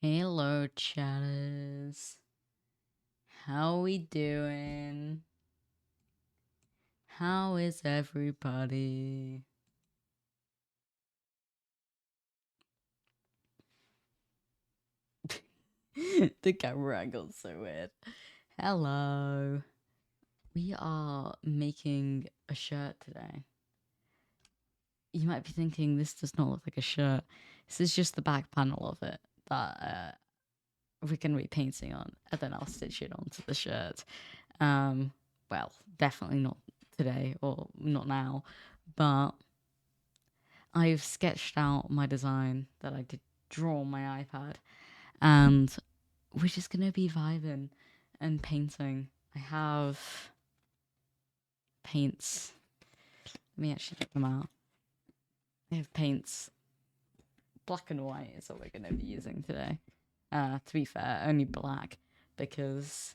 Hello, chatters. How we doing? How is everybody? The camera angle's so weird. Hello. We are making a shirt today. You might be thinking this does not look like a shirt. This is just the back panel of it that we're going to be painting on, and then I'll stitch it onto the shirt. Well, definitely not today or not now, but I've sketched out my design that I did draw on my iPad, and we're just gonna be vibing and painting. I have paints. Let me actually take them out. I have paints. Black and white is what we're gonna be using today. To be fair, only black because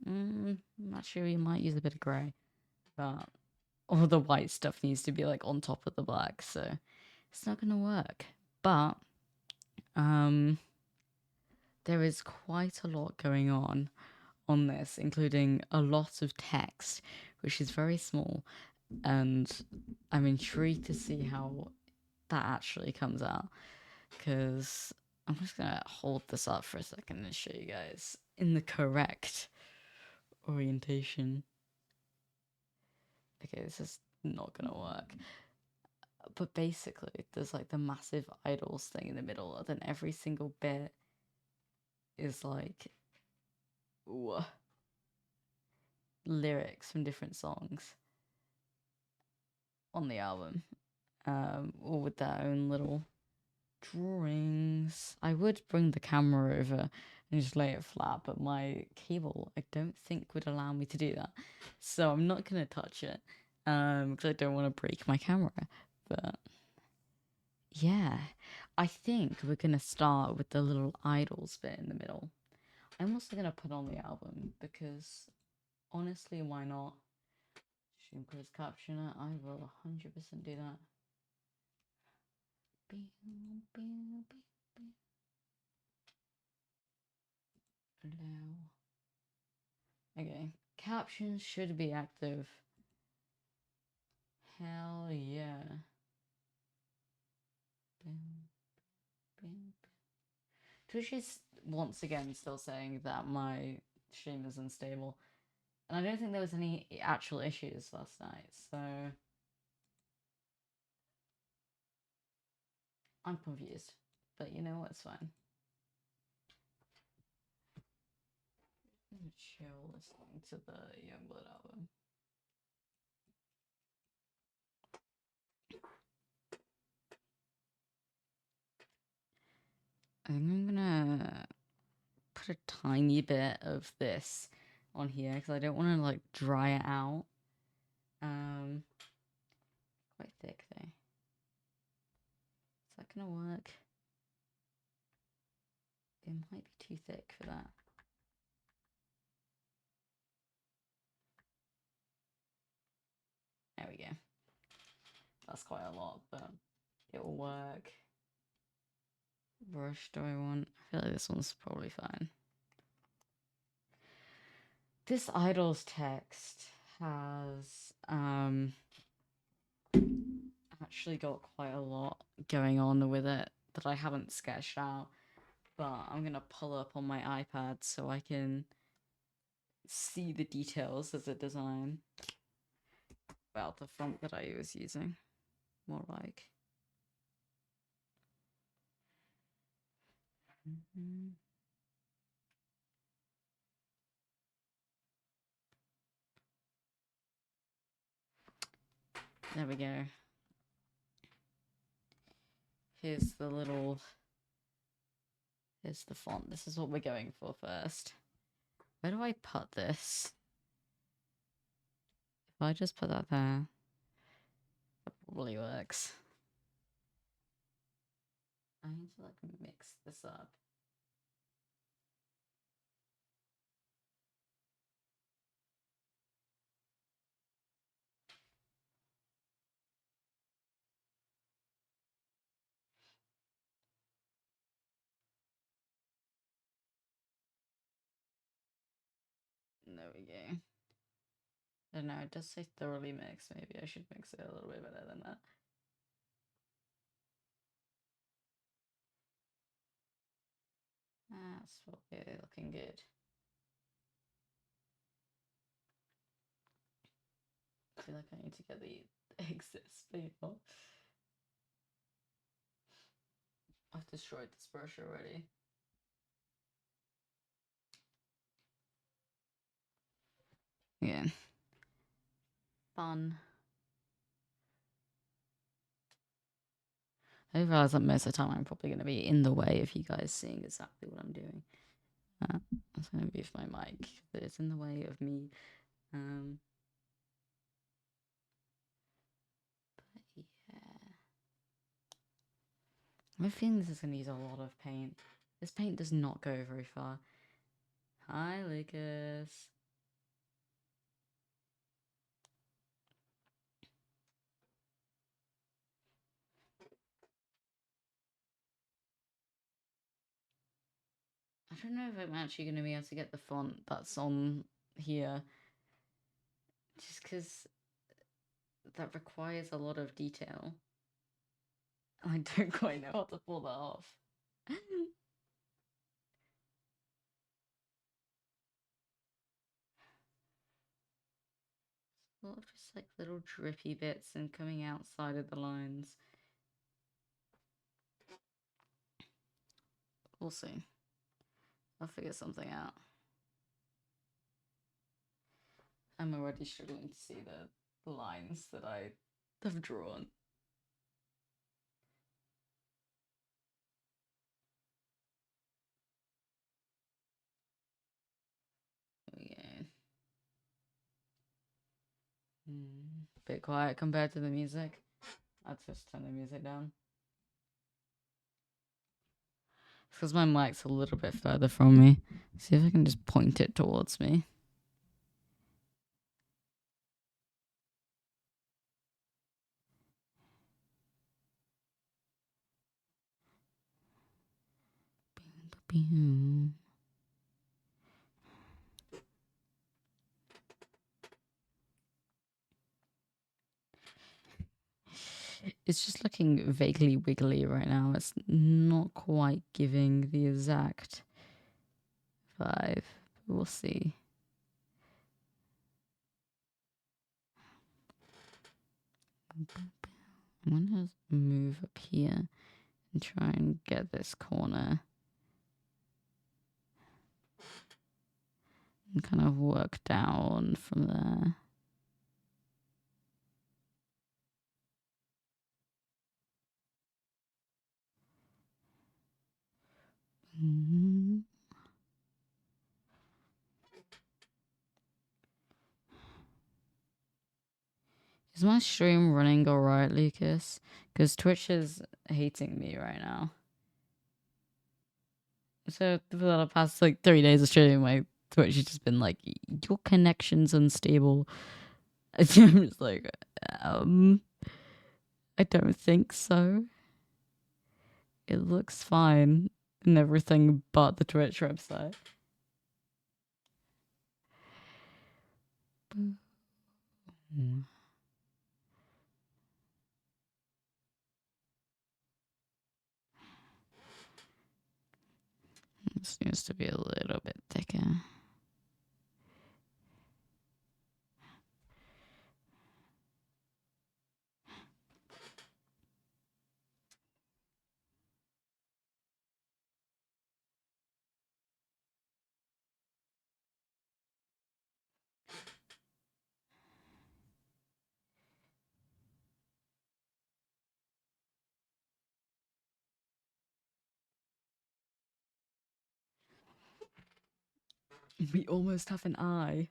I'm not sure we might use a bit of grey, but all the white stuff needs to be like on top of the black, so it's not gonna work. But there is quite a lot going on this, including a lot of text, which is very small, and I'm intrigued to see how that actually comes out. Because I'm just gonna hold this up for a second and show you guys in the correct orientation. Okay, this is not gonna work. But basically, there's like the massive idols thing in the middle, and then every single bit is like, ooh, lyrics from different songs on the album, all with their own little drawings. I would bring the camera over and just lay it flat, but my cable I don't think would allow me to do that, so I'm not gonna touch it because I don't want to break my camera. But yeah, I think we're gonna start with the little idols bit in the middle. I'm also gonna put on the album because honestly, why not? Stream closed caption it. I will 100% do that. Allow. Okay, captions should be active. Hell yeah. Twitch is once again still saying that my stream is unstable, and I don't think there was any actual issues last night, so I'm confused. But you know what? It's fine. I'm chill listening to the YUNGBLUD album. I think I'm gonna put a tiny bit of this on here because I don't want to like dry it out. Quite thick though. Is that gonna work? It might be too thick for that. There we go. That's quite a lot, but it will work. Brush do I want? I feel like this one's probably fine. This idol's text has actually got quite a lot going on with it that I haven't sketched out, but I'm gonna pull up on my iPad so I can see the details of the design. Well, the font that I was using, more like. There we go. Here's the little. Here's the font. This is what we're going for first. Where do I put this? If I just put that there, that probably works. I need to like mix this up. There we go. I don't know, it does say thoroughly mixed. Maybe I should mix it a little bit better than that. That's probably looking good. I feel like I need to get the exits people. I've destroyed this brush already. Yeah. Fun. I realize that most of the time I'm probably going to be in the way of you guys seeing exactly what I'm doing. That's going to be for my mic. It's in the way of me. But yeah. I have a feeling this is going to use a lot of paint. This paint does not go very far. Hi, Lucas. I don't know if I'm actually going to be able to get the font that's on here. Just because that requires a lot of detail. I don't quite know how to pull that off. A lot of just like little drippy bits and coming outside of the lines. We'll see. I'll figure something out. I'm already struggling to see the lines that I have drawn. Yeah. Bit quiet compared to the music. I'll just turn the music down. Because my mic's a little bit further from me. See if I can just point it towards me. It's just looking vaguely wiggly right now. It's not quite giving the exact vibe. We'll see. I'm gonna move up here and try and get this corner and kind of work down from there. Is my stream running alright, Lucas? Because Twitch is hating me right now. So for the past like 3 days of streaming, my Twitch has just been like, your connection's unstable. I'm just like, I don't think so. It looks fine and everything but the Twitch website. This needs to be a little bit thicker. We almost have an eye.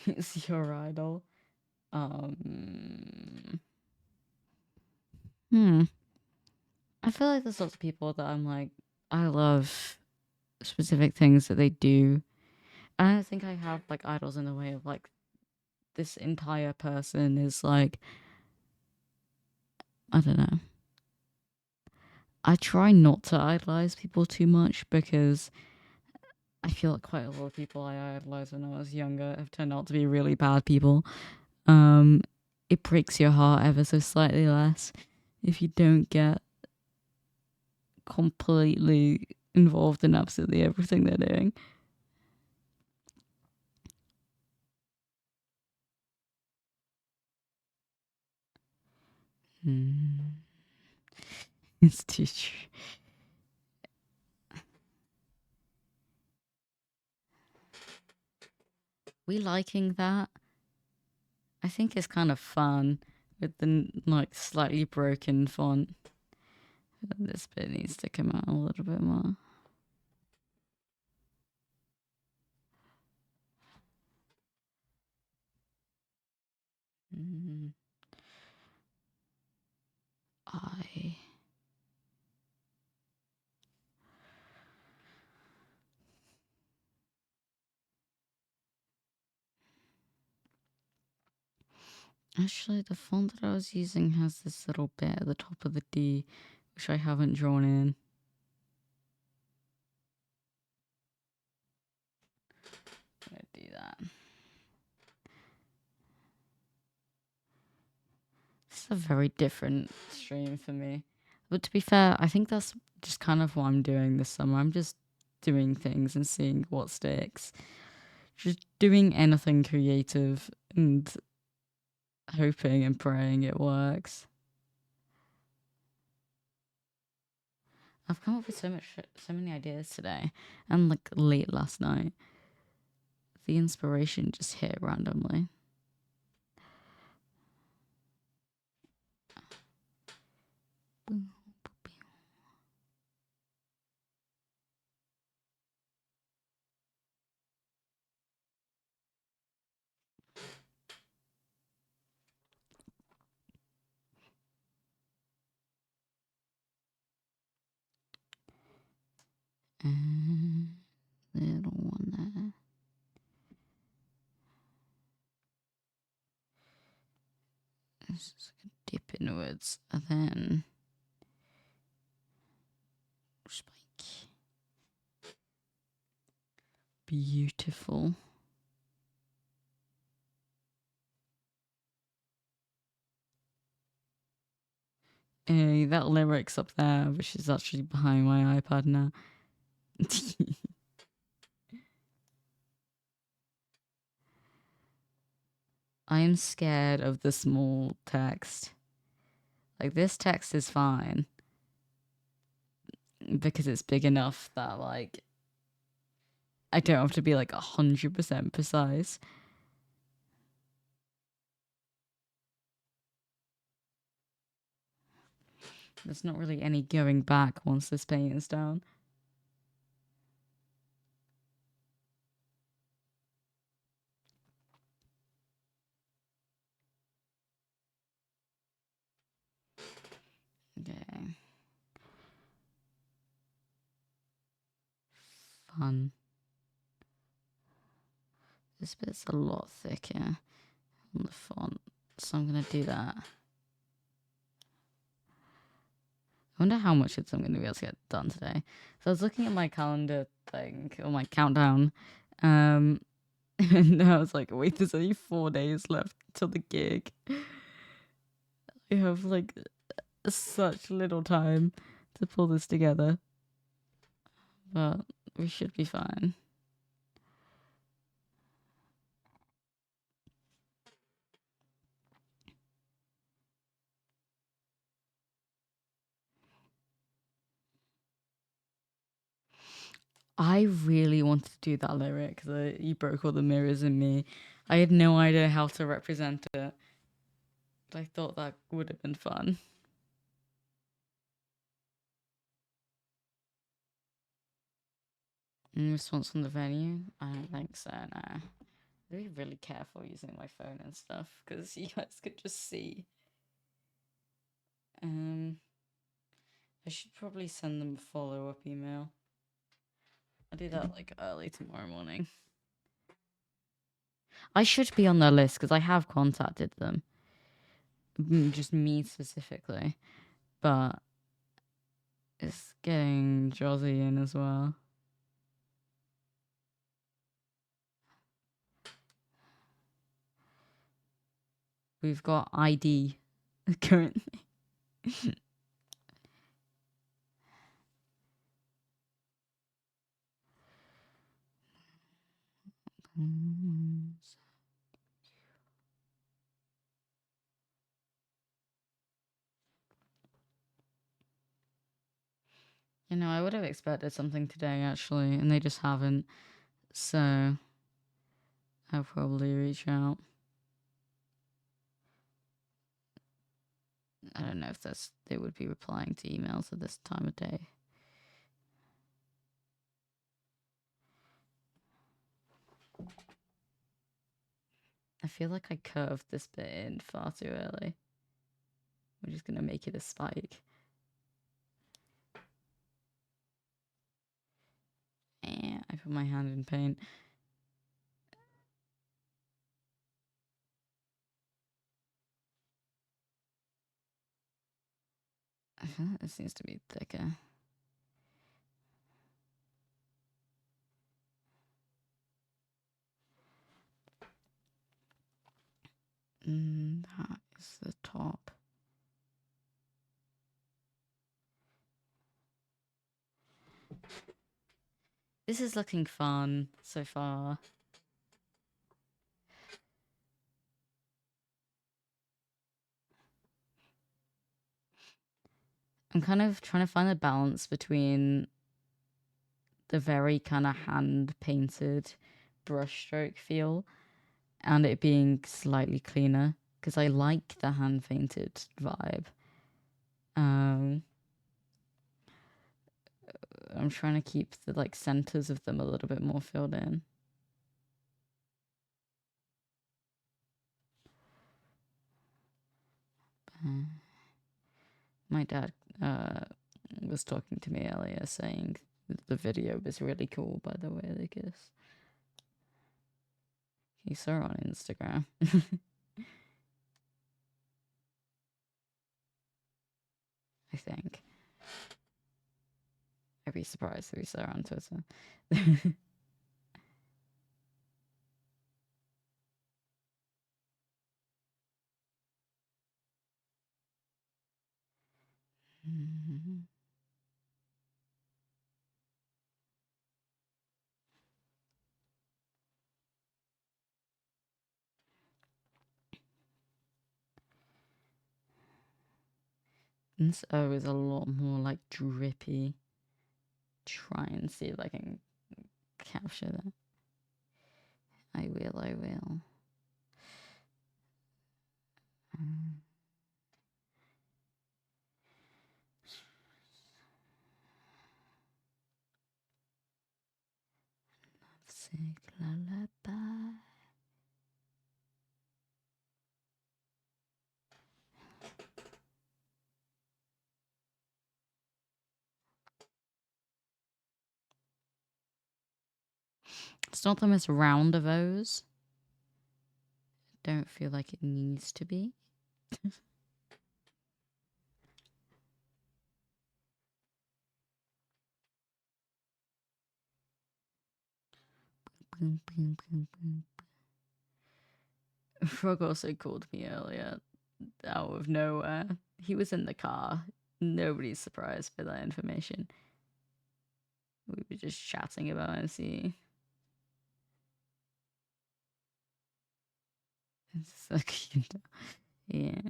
It's your idol. I feel like there's lots of people that I'm like, I love specific things that they do. I don't think I have like idols in the way of like this entire person is like, I don't know. I try not to idolize people too much because I feel like quite a lot of people I idolized when I was younger have turned out to be really bad people. Um, it breaks your heart ever so slightly less if you don't get completely involved in absolutely everything they're doing. It's too true. We liking that? I think it's kind of fun with the like slightly broken font. This bit needs to come out a little bit more. I actually, the font that I was using has this little bit at the top of the D, which I haven't drawn in. I'm gonna do that. This is a very different stream for me. But to be fair, I think that's just kind of what I'm doing this summer. I'm just doing things and seeing what sticks. Just doing anything creative and hoping and praying it works. I've come up with so many ideas today, and like late last night, the inspiration just hit randomly. Little one there. This is like a dip inwards, and then spike. Beautiful. That lyric's up there, which is actually behind my iPad now. I am scared of the small text. Like, this text is fine because it's big enough that, like, I don't have to be, like, 100% precise. There's not really any going back once this paint is down. Okay. Fun. This bit's a lot thicker on the font, so I'm gonna do that. I wonder how much I'm going to be able to get done today. So I was looking at my calendar thing, or my countdown, and I was like, wait, there's only 4 days left till the gig. I have like such little time to pull this together, but we should be fine. I really wanted to do that lyric because you broke all the mirrors in me. I had no idea how to represent it, but I thought that would have been fun. In response from the venue? I don't think so, no. Be really careful using my phone and stuff because you guys could just see. I should probably send them a follow-up email. I'll do that like early tomorrow morning. I should be on their list because I have contacted them. Just me specifically. But It's getting Josie in as well. We've got ID currently. You know, I would have expected something today actually, and they just haven't. So I'll probably reach out. I don't know if they would be replying to emails at this time of day. I feel like I curved this bit in far too early. We're just gonna make it a spike. I put my hand in paint. I feel like this needs to be thicker. That is the top. This is looking fun so far. I'm kind of trying to find a balance between the very kind of hand painted brushstroke feel and it being slightly cleaner because I like the hand painted vibe. I'm trying to keep the like centers of them a little bit more filled in. My dad was talking to me earlier saying the video was really cool, by the way, they kiss. He saw her on Instagram. I think. I'd be surprised if we saw her on Twitter. This O is a lot more like drippy. Try and see if I can capture that. I will. Lovesick lullaby. It's not the most round of O's. Don't feel like it needs to be. Frog also called me earlier out of nowhere. He was in the car. Nobody's surprised by that information. We were just chatting about MC. It's so cute. Yeah.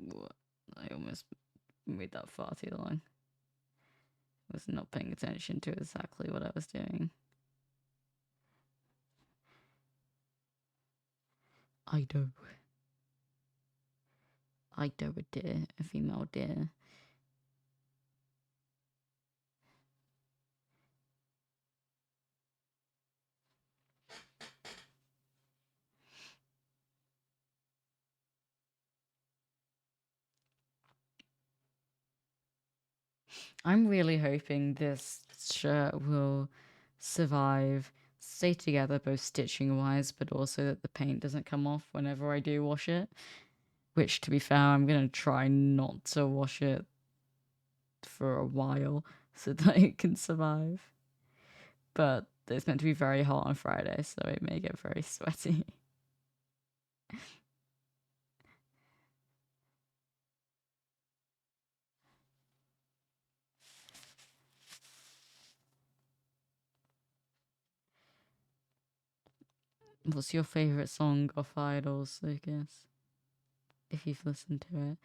What? I almost made that far too long. I was not paying attention to exactly what I was doing. Ido a deer, a female deer. I'm really hoping this shirt will survive, stay together both stitching wise, but also that the paint doesn't come off whenever I do wash it. Which, to be fair, I'm gonna try not to wash it for a while so that it can survive. But it's meant to be very hot on Friday, so it may get very sweaty. What's your favourite song of Idols, Lucas? If you've listened to it.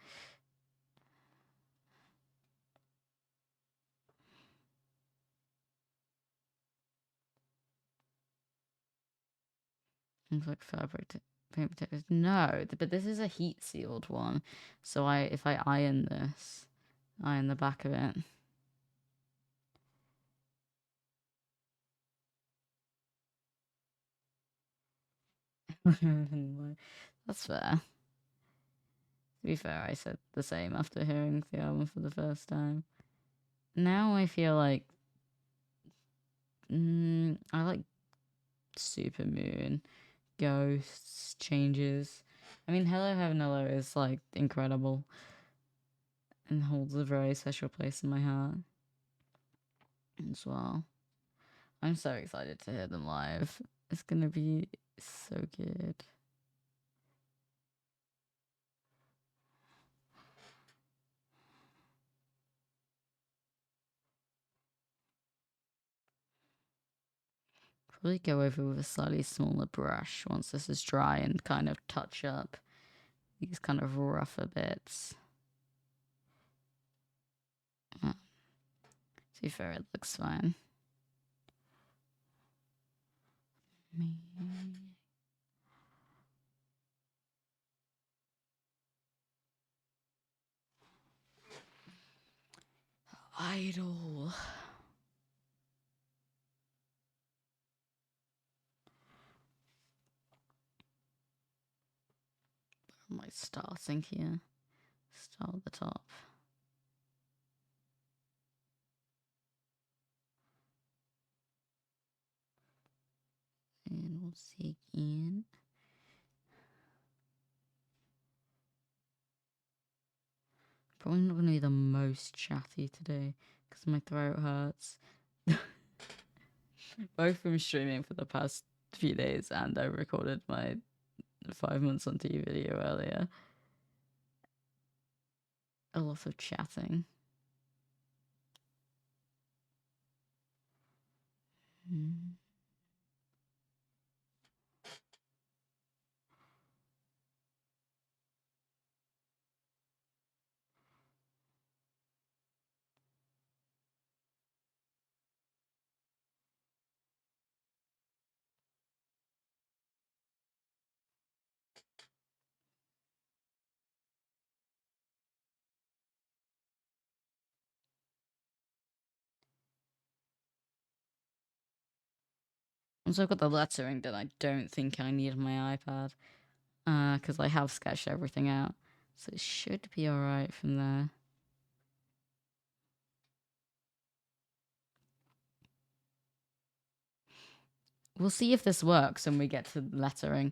Things like paint protectors. No, but this is a heat sealed one. So if I iron this, iron the back of it. That's fair. To be fair, I said the same after hearing the album for the first time. Now I feel like I like Supermoon, Ghosts, Changes. I mean, Hello Heaven Hello is like incredible and holds a very special place in my heart as well. I'm so excited to hear them live. It's gonna be so good. Probably go over with a slightly smaller brush once this is dry and kind of touch up these kind of rougher bits. To be fair, it looks fine. Idol. Where am I starting here? Start at the top. And we'll see again. Probably not going to be the most chatty today because my throat hurts. Both from streaming for the past few days, and I recorded my 5 months on TV video earlier. A lot of chatting. Also, I've got the lettering that I don't think I need on my iPad because I have sketched everything out. So it should be alright from there. We'll see if this works when we get to lettering.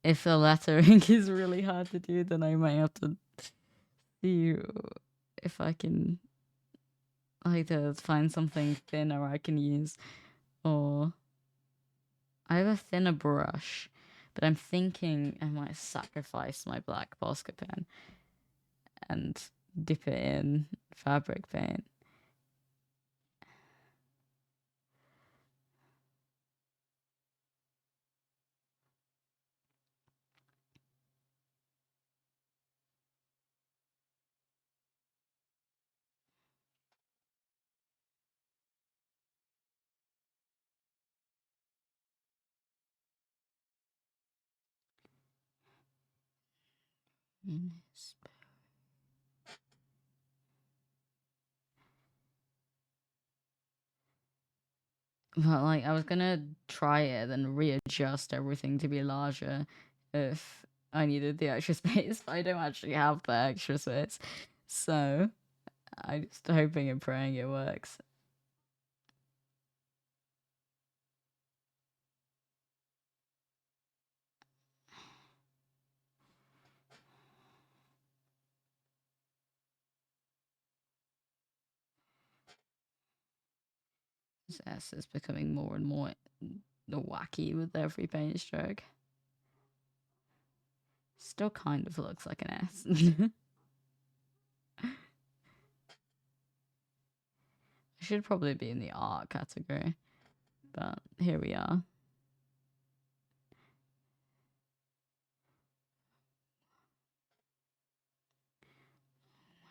If the lettering is really hard to do, then I might have to see if I can either find something thinner I can use, or I have a thinner brush, but I'm thinking I might sacrifice my black Posca pen and dip it in fabric paint. But like, I was gonna try it and readjust everything to be larger if I needed the extra space, but I don't actually have the extra space. So I'm just hoping and praying it works. This S is becoming more and more wacky with every paint stroke. Still kind of looks like an S. I should probably be in the art category, but here we are.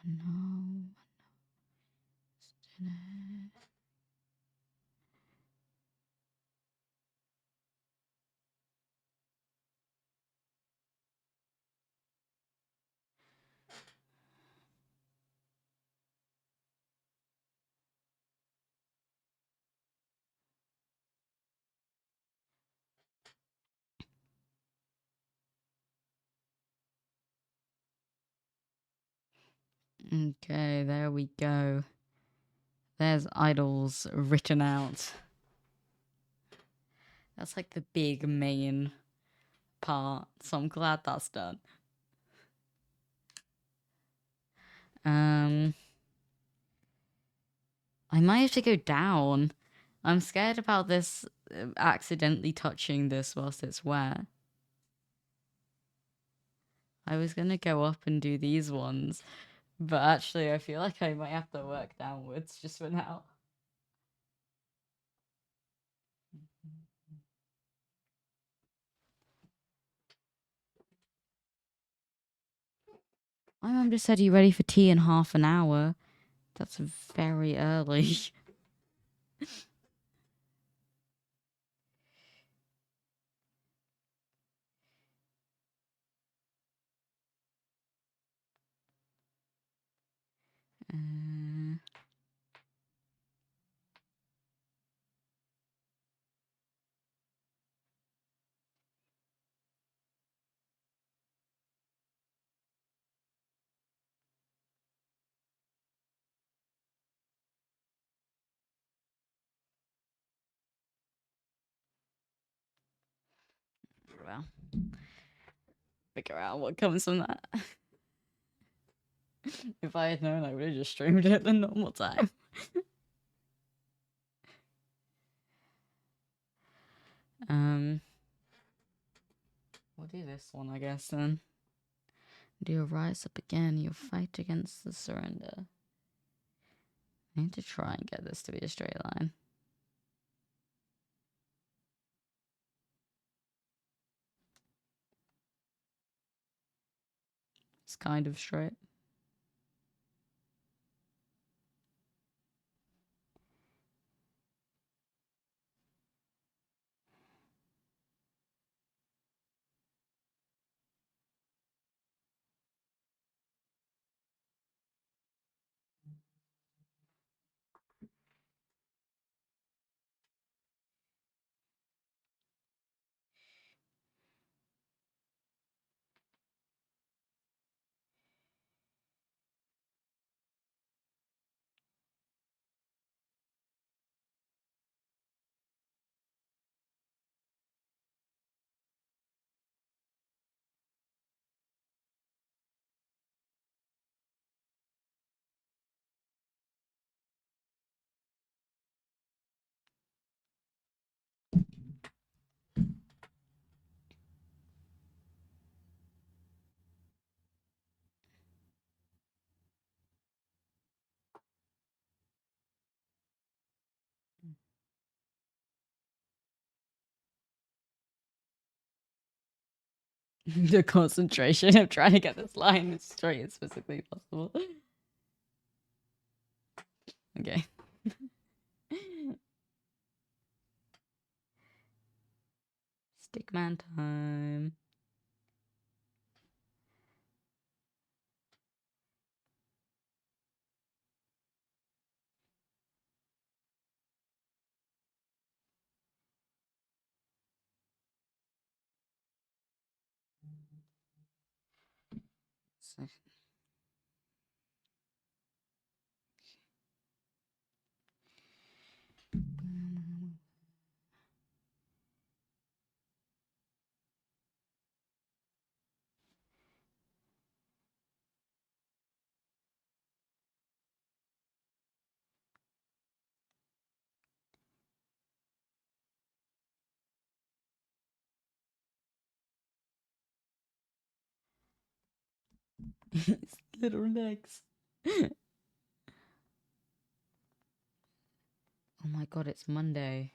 No. Okay, there we go. There's idols written out. That's like the big main part, so I'm glad that's done. I might have to go down. I'm scared about this accidentally touching this whilst it's wet. I was gonna go up and do these ones, but actually I feel like I might have to work downwards just for now. My mum just said, "Are you ready for tea in half an hour?" That's very early. Well, figure out what comes from that. If I had known, I would have just streamed it at the normal time. We'll do this one, I guess, then. Do you rise up again? You fight against the surrender. I need to try and get this to be a straight line. It's kind of straight. The concentration of trying to get this line as straight as physically possible. Okay. Stickman time. His little legs. Oh my god, it's Monday.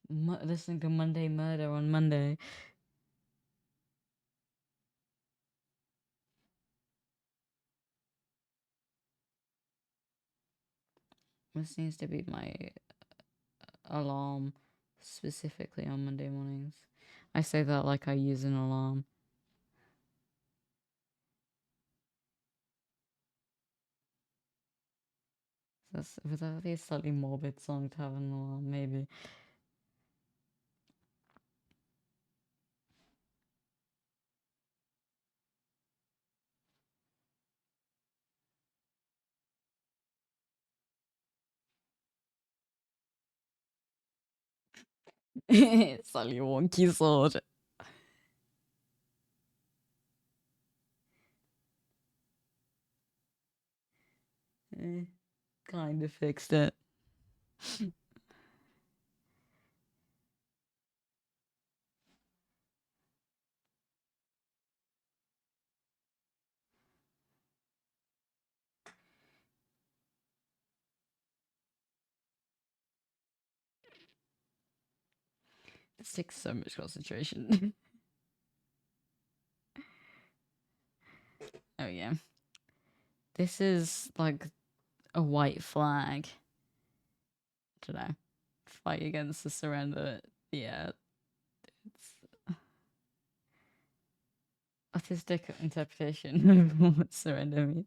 Listening to Monday Murder on Monday. This needs to be my alarm specifically on Monday mornings. I say that like I use an alarm. Would that be a slightly morbid song to have an alarm? Maybe. Slightly wonky sword. Kind of fixed it. This takes so much concentration. Oh yeah. This is like a white flag. I don't know. Fight against the surrender. Yeah. It's artistic interpretation of what surrender means.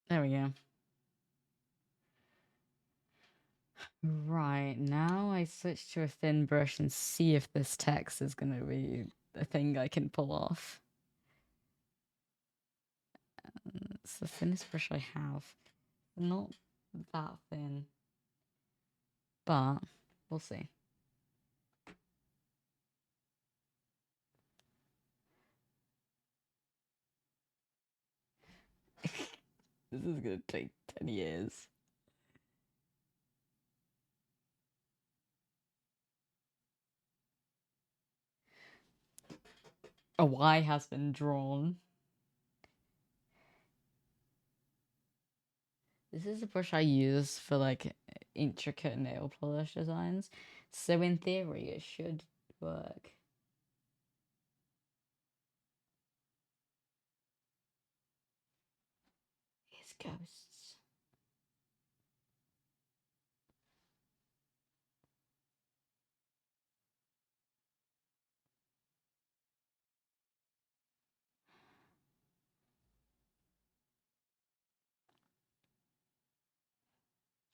There we go. Right, now I switch to a thin brush and see if this text is going to be a thing I can pull off. It's the thinnest brush I have. Not that thin, but we'll see. This is going to take 10 years. A Y has been drawn. This is a brush I use for like intricate nail polish designs. So in theory, it should work. It's ghosts.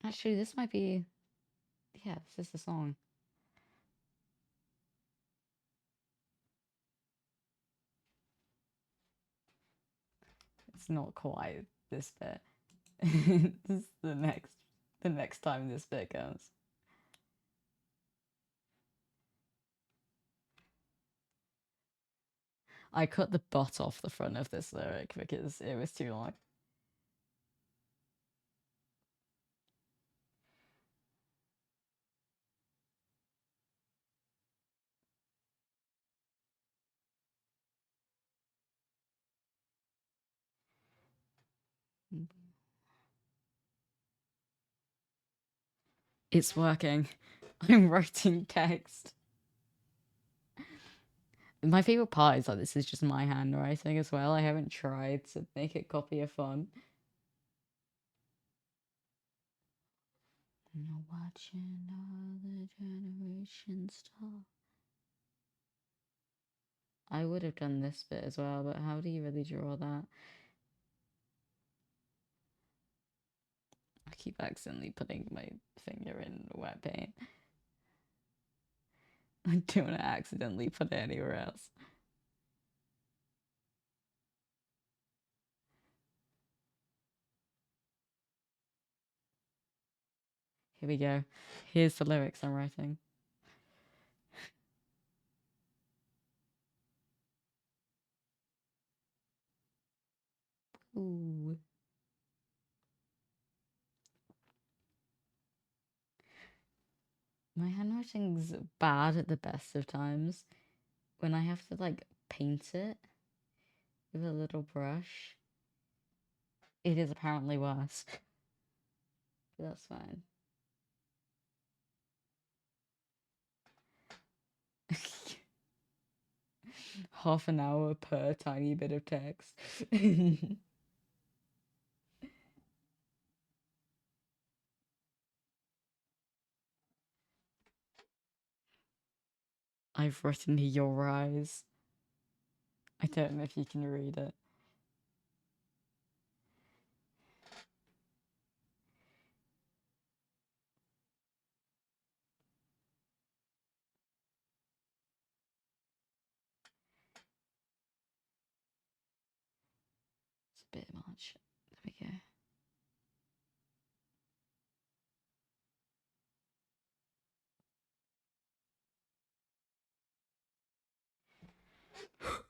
Actually, this might be... Yeah, this is the song. It's not quite this bit. This is the next time this bit comes. I cut the butt off the front of this lyric because it was too long. It's working. I'm writing text. My favorite part is that this is just my handwriting as well. I haven't tried to make it copy a font. I'm watching all the generations stop. I would have done this bit as well, but how do you really draw that? I keep accidentally putting my finger in wet paint. I don't want to accidentally put it anywhere else. Here we go. Here's the lyrics I'm writing. Ooh. My handwriting's bad at the best of times. When I have to like paint it with a little brush, it is apparently worse. But that's fine. Half an hour per tiny bit of text. I've written your eyes. I don't know if you can read it. It's a bit much. There we go.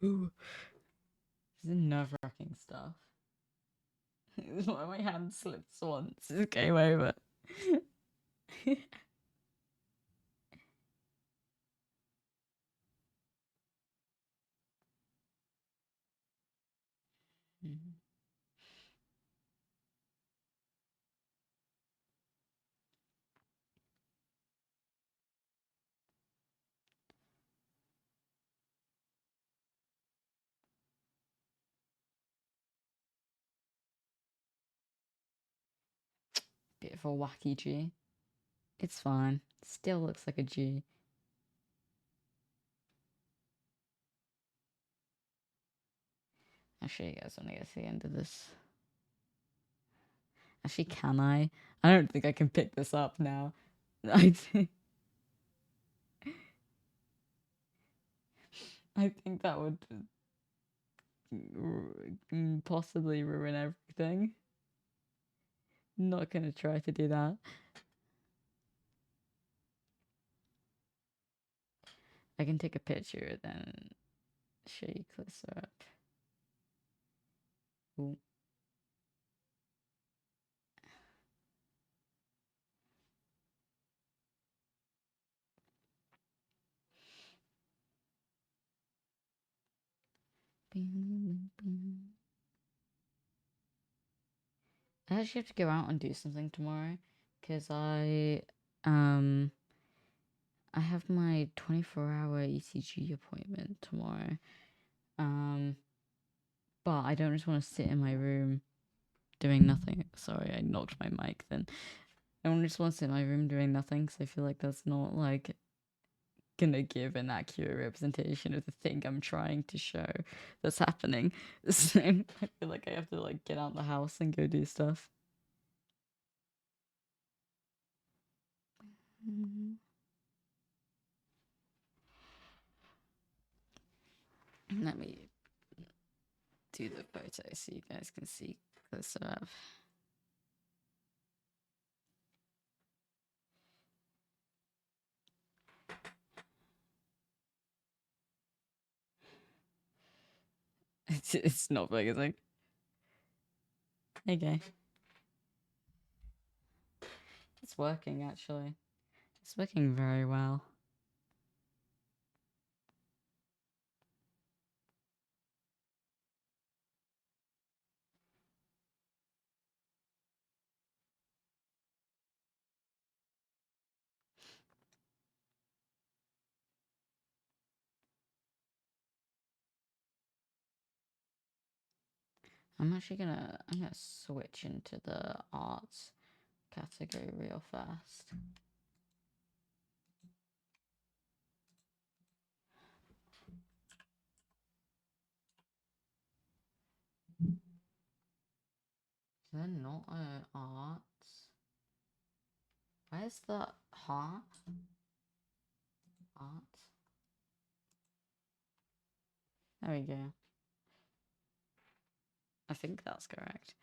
Ooh. This is nerve-wracking stuff. This is why my hand slips once. It's game over. Bit of a wacky G. It's fine. Still looks like a G. Actually, you guys want to get to the end of this. Actually, can I? I don't think I can pick this up now. I think that would possibly ruin everything. Not gonna try to do that. I can take a picture, then show you closer up. Ooh. I actually have to go out and do something tomorrow because I have my 24-hour ECG appointment tomorrow. But I don't just want to sit in my room doing nothing. Sorry, I knocked my mic then. I don't just want to sit in my room doing nothing because I feel like that's not like gonna give an accurate representation of the thing I'm trying to show that's happening. So I feel like I have to like get out of the house and go do stuff. Let me do the photo so you guys can see closer up. It's not big, is it? Okay. It's working actually. It's working very well. I'm gonna switch into the arts category real fast. They're not arts. Where's the heart? Arts. There we go. I think that's correct.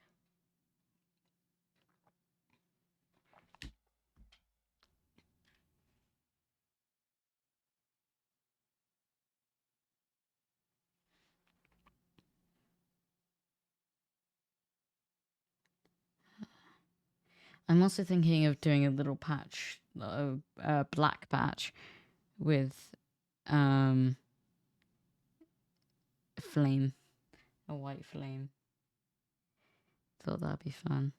I'm also thinking of doing a little patch, a black patch with flame, a white flame. Thought that'd be fun.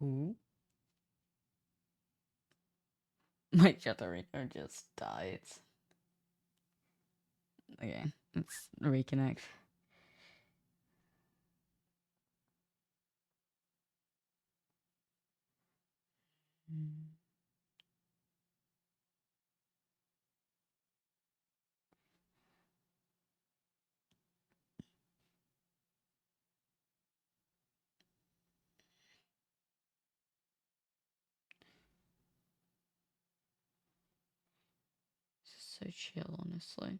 Ooh. My Chatarino just died. Okay, let's reconnect. So chill, honestly.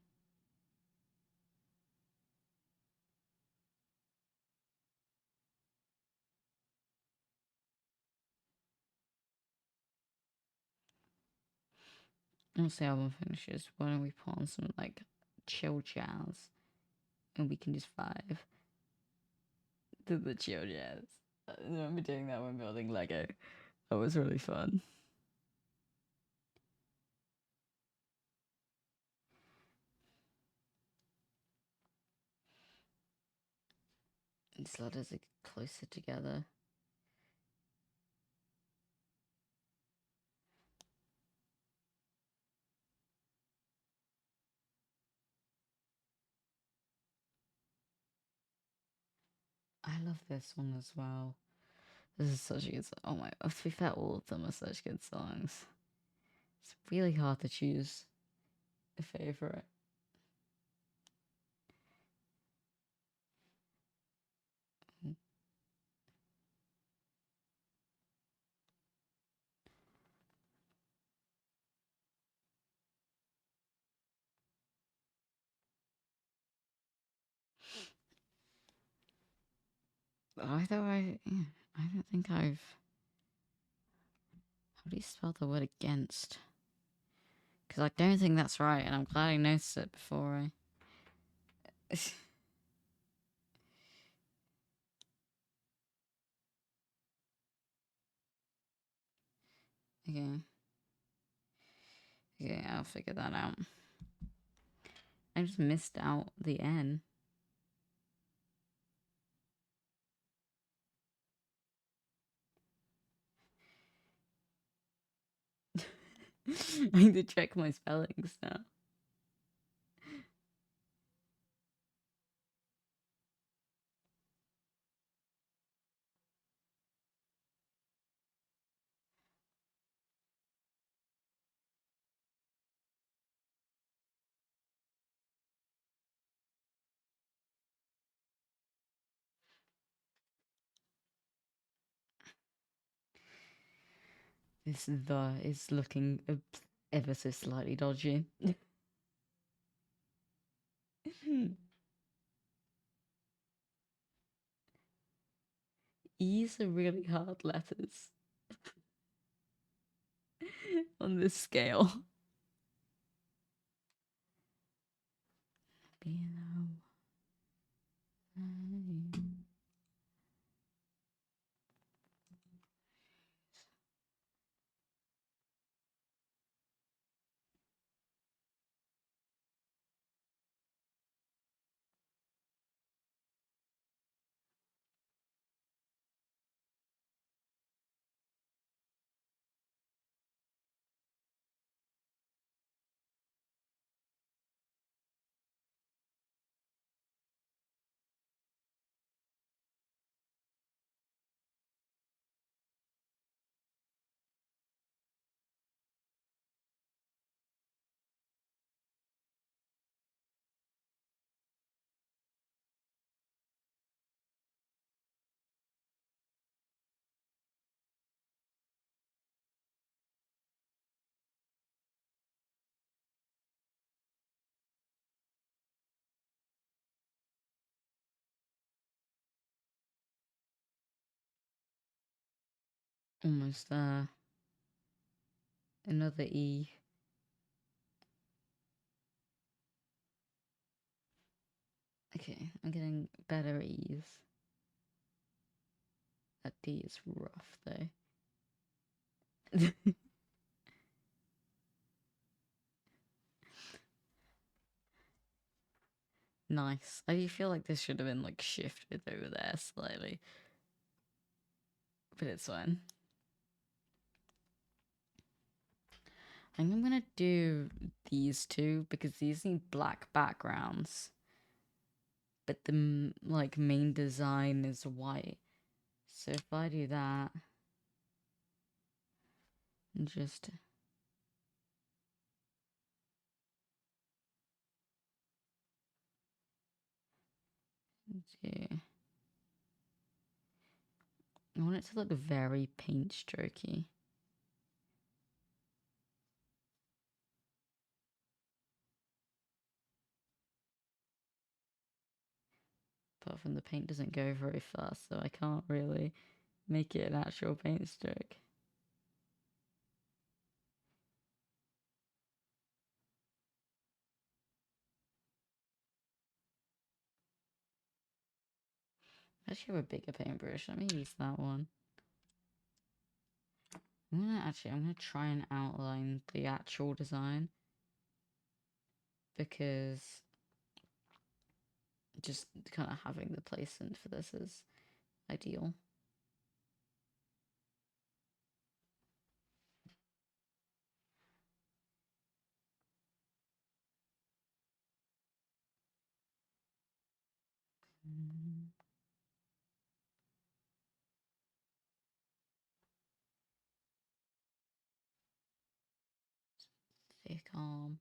Once the album finishes, why don't we put on some like chill jazz and we can just vibe to the chill jazz. I remember doing that when building Lego. That was really fun. These letters are closer together. I love this one as well. This is such a good song. Oh my, to be fair, all of them are such good songs. It's really hard to choose a favorite. Either way, yeah, I don't think I've. How do you spell the word against? Because I don't think that's right, and I'm glad I noticed it before I. Okay. Okay, I'll figure that out. I just missed out the N. I need to check my spellings now. This the is looking ever so slightly dodgy. E's are really hard letters on this scale. Below. Almost there. Another E. Okay, I'm getting better E's. That D is rough though. Nice. I do feel like this should have been like shifted over there slightly. But it's fine. I think I'm gonna do these two because these need black backgrounds. But the like main design is white. So if I do that and just do, I want it to look very paint strokey. Apart from the paint doesn't go very fast, so I can't really make it an actual paint stroke. I actually have a bigger paintbrush. Let me use that one. I'm gonna try and outline the actual design because just kind of having the placement for this is ideal. Stay calm.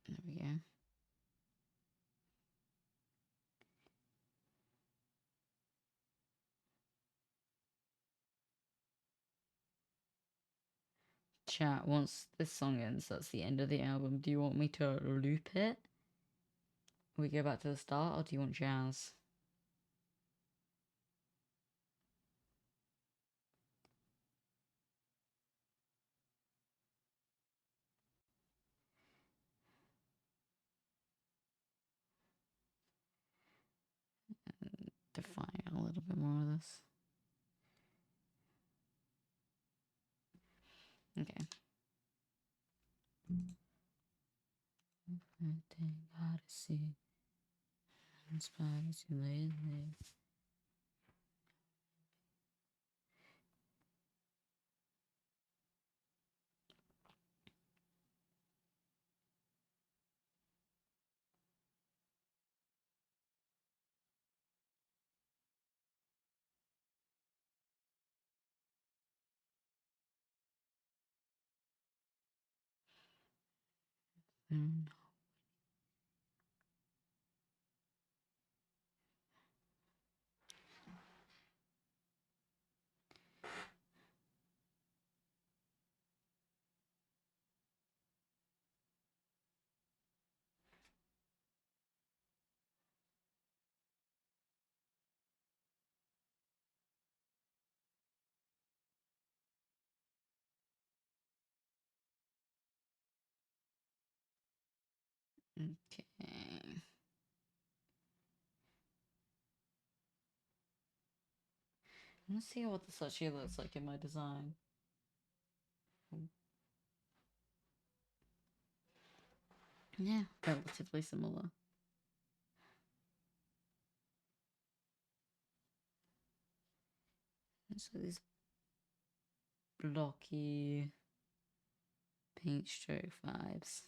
There we go. Chat, once this song ends, that's the end of the album. Do you want me to loop it? We go back to the start, or do you want jazz? Define a little bit more of this. Okay. Hard to see. Inspires you lately. Mm. Okay. Let's see what this actually looks like in my design. Yeah, relatively similar. So these blocky paint stroke vibes.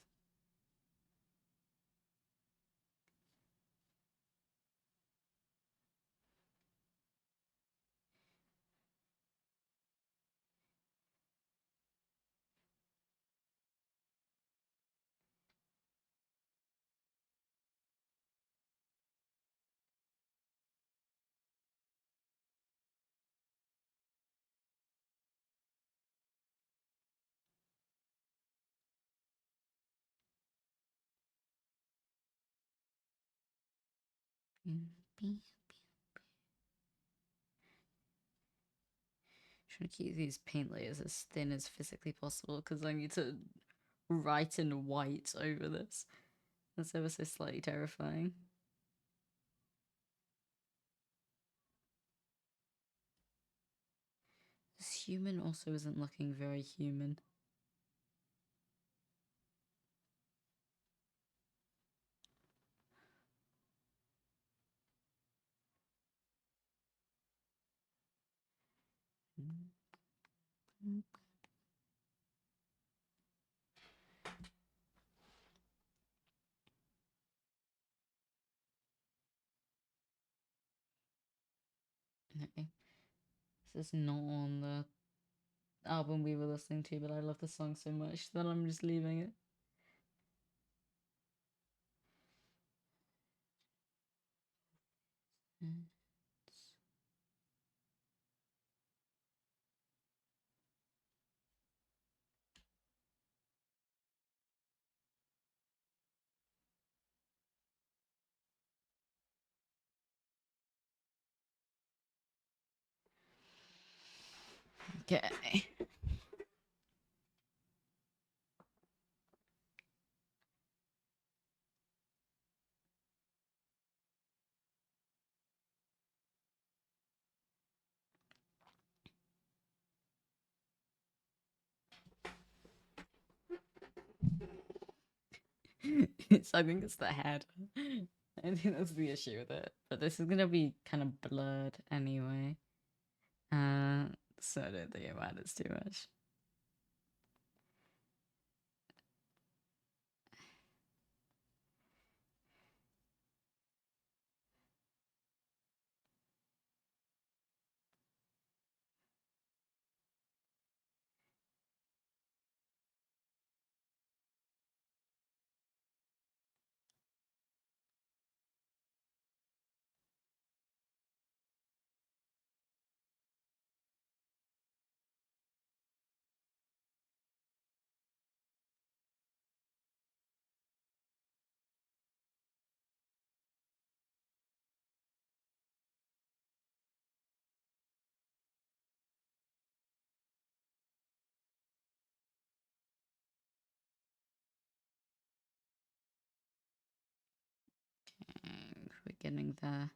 Trying to keep these paint layers as thin as physically possible because I need to write in white over this. That's ever so slightly terrifying. This human also isn't looking very human. Okay. This is not on the album we were listening to, but I love the song so much that I'm just leaving it. Okay. I think it's the head. I think that's the issue with it. But this is gonna be kind of blurred anyway. So I don't think it matters too much. We're getting there.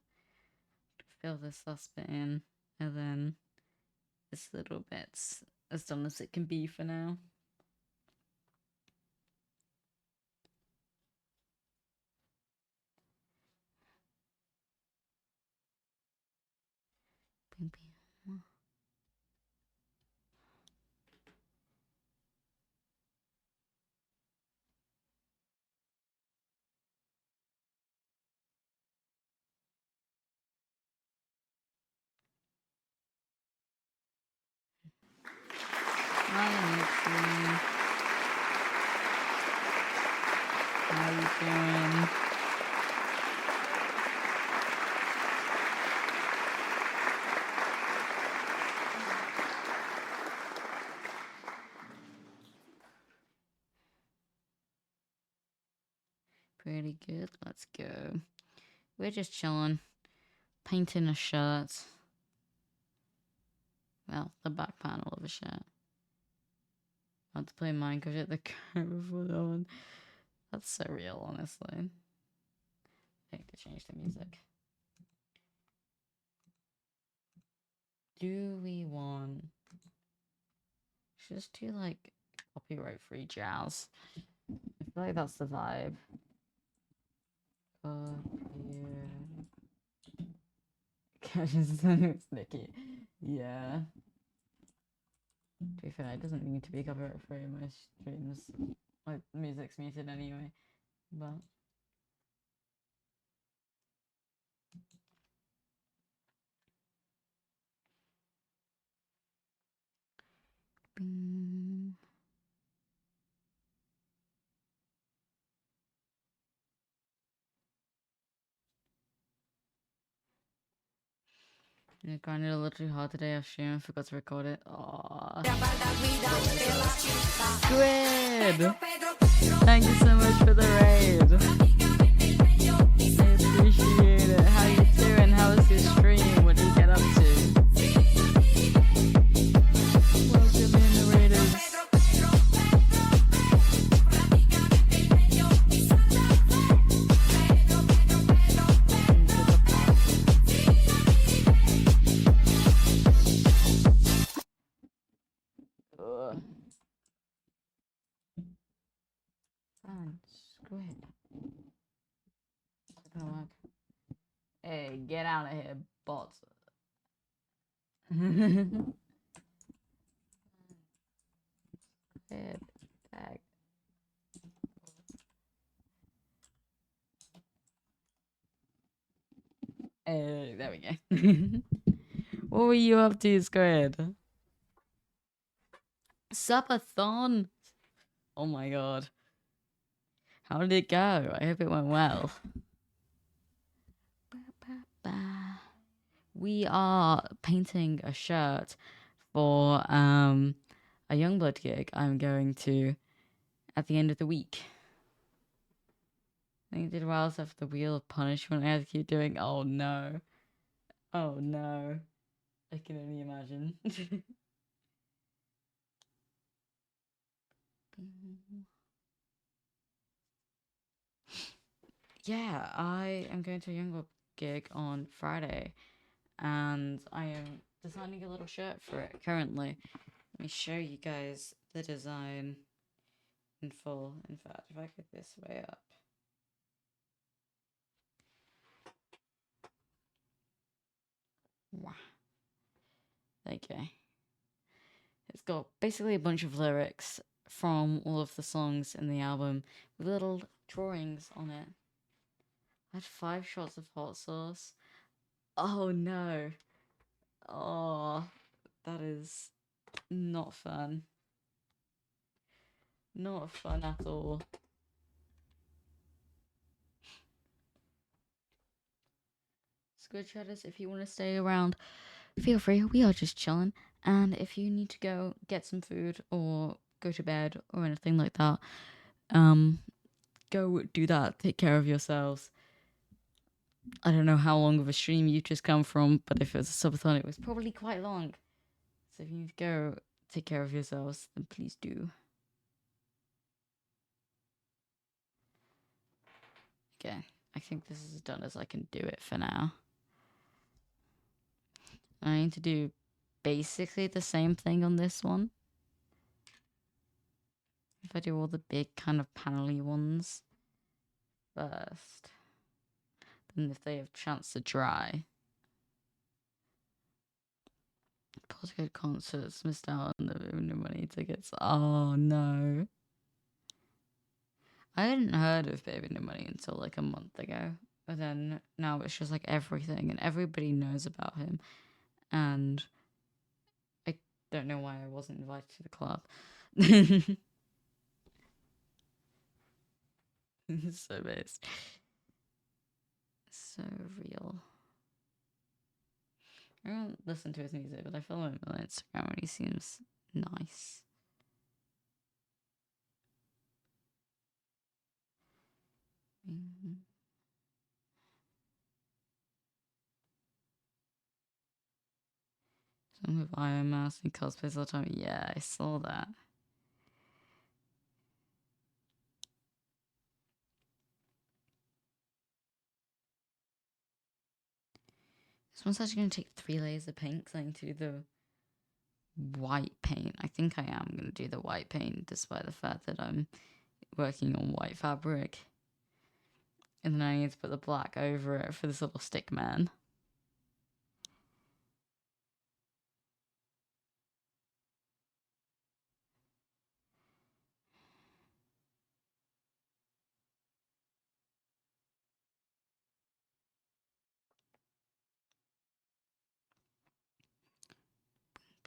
Fill this last bit in, and then this little bit's as done as it can be for now. Hi, Nixie. How you doing? Pretty good. Let's go. We're just chilling, painting a shirt. Well, the back panel of a shirt. I had to play Minecraft at the car before that one. That's so real, honestly. I think to change the music. Do we want just do like copyright free jazz? I feel like that's the vibe. It's Nikki. Yeah. To be fair, it doesn't need to be copyright free in my streams. Like, music's muted anyway. But I grinded a little too hard today off stream and forgot to record it. Aww. Squid! Thank you so much for the raid. I appreciate it. How Get out of here, bots. Head tag. There we go. What were you up to, Squid? Subathon. Oh my god. How did it go? I hope it went well. We are painting a shirt for a YUNGBLUD gig I'm going to at the end of the week. I think I did well after the Wheel of Punishment I had to keep doing. Oh no. Oh no. I can only imagine. Yeah, I am going to a YUNGBLUD gig on Friday, and I am designing a little shirt for it currently. Let me show you guys the design in full. In fact, if I get this way up. Wow. There you go. It's got basically a bunch of lyrics from all of the songs in the album with little drawings on it. I had 5 shots of hot sauce. Oh no. Oh, that is not fun. Not fun at all. Squid Shadows, if you want to stay around, feel free. We are just chilling. And if you need to go get some food or go to bed or anything like that, go do that. Take care of yourselves. I don't know how long of a stream you've just come from, but if it was a subathon, it was probably quite long. So if you need to go take care of yourselves, then please do. Okay, I think this is as done as I can do it for now. I need to do basically the same thing on this one. If I do all the big kind of panel-y ones first, then if they have a chance to dry. Postcode concerts, missed out on the no money tickets. Oh no. I hadn't heard of Baby No Money until like a month ago. But then now it's just like everything and everybody knows about him. And I don't know why I wasn't invited to the club. So based. So real. I don't listen to his music, but I follow him on Instagram and he seems nice. Some with Iron Mouse and cosplays all the time. Yeah, I saw that. This one's actually going to take 3 layers of paint because I need to do the white paint. I think I am going to do the white paint despite the fact that I'm working on white fabric. And then I need to put the black over it for this little stick man.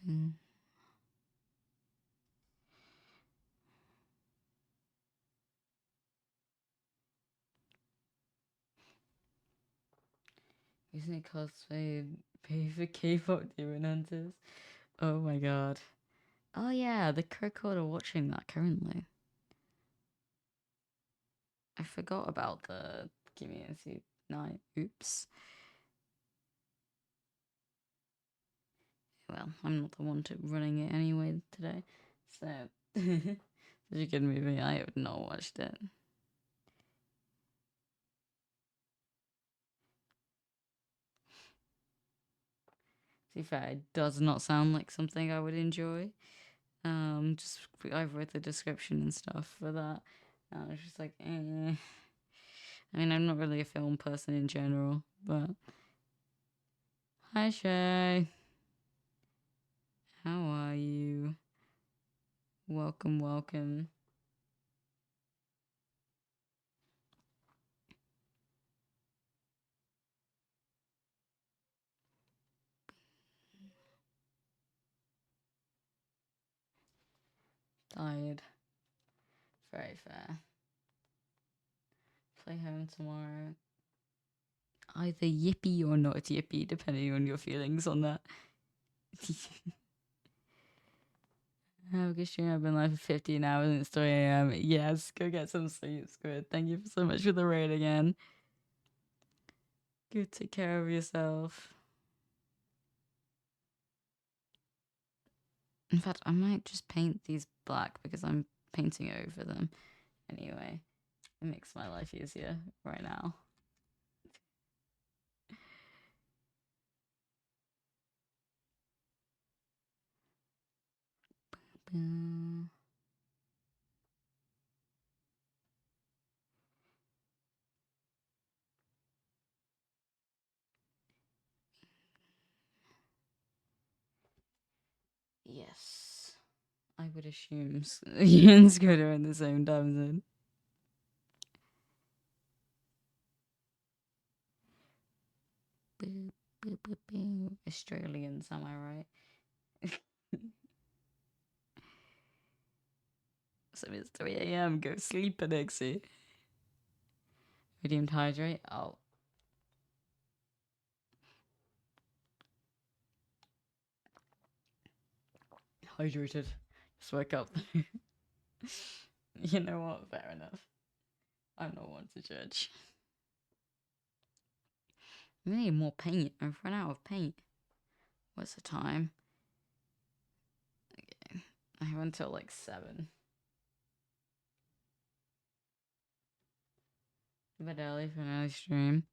Boom. Isn't it cosplay pay for K-pop demon hunters? Oh my god. Oh yeah, the Kirkwood are watching that currently. I forgot about the community night. Oops. Well, I'm not the one running it anyway today. So, such a good movie. I have not watched it. To be fair, it does not sound like something I would enjoy. Just I've read the description and stuff for that. I was just like, eh. I mean, I'm not really a film person in general, but Hi, Shay. How are you? Welcome, welcome. Tired. Very fair. Play home tomorrow. Either yippee or not yippee, depending on your feelings on that. Have a good stream. I've been live for 15 hours and it's 3 a.m. Yes, go get some sleep, Squid. Thank you so much for the raid again. Go take care of yourself. In fact, I might just paint these black because I'm painting over them. Anyway, it makes my life easier right now. Yes. I would assume you and Squid are in the same time zone. Australians, am I right? So it's 3 a.m. Go sleep, Alexi. Redeemed hydrate. Oh. Hydrated. Just wake up. You know what? Fair enough. I'm not one to judge. We need more paint. I've run out of paint. What's the time? Okay. I have until like 7. A bit early for an early stream.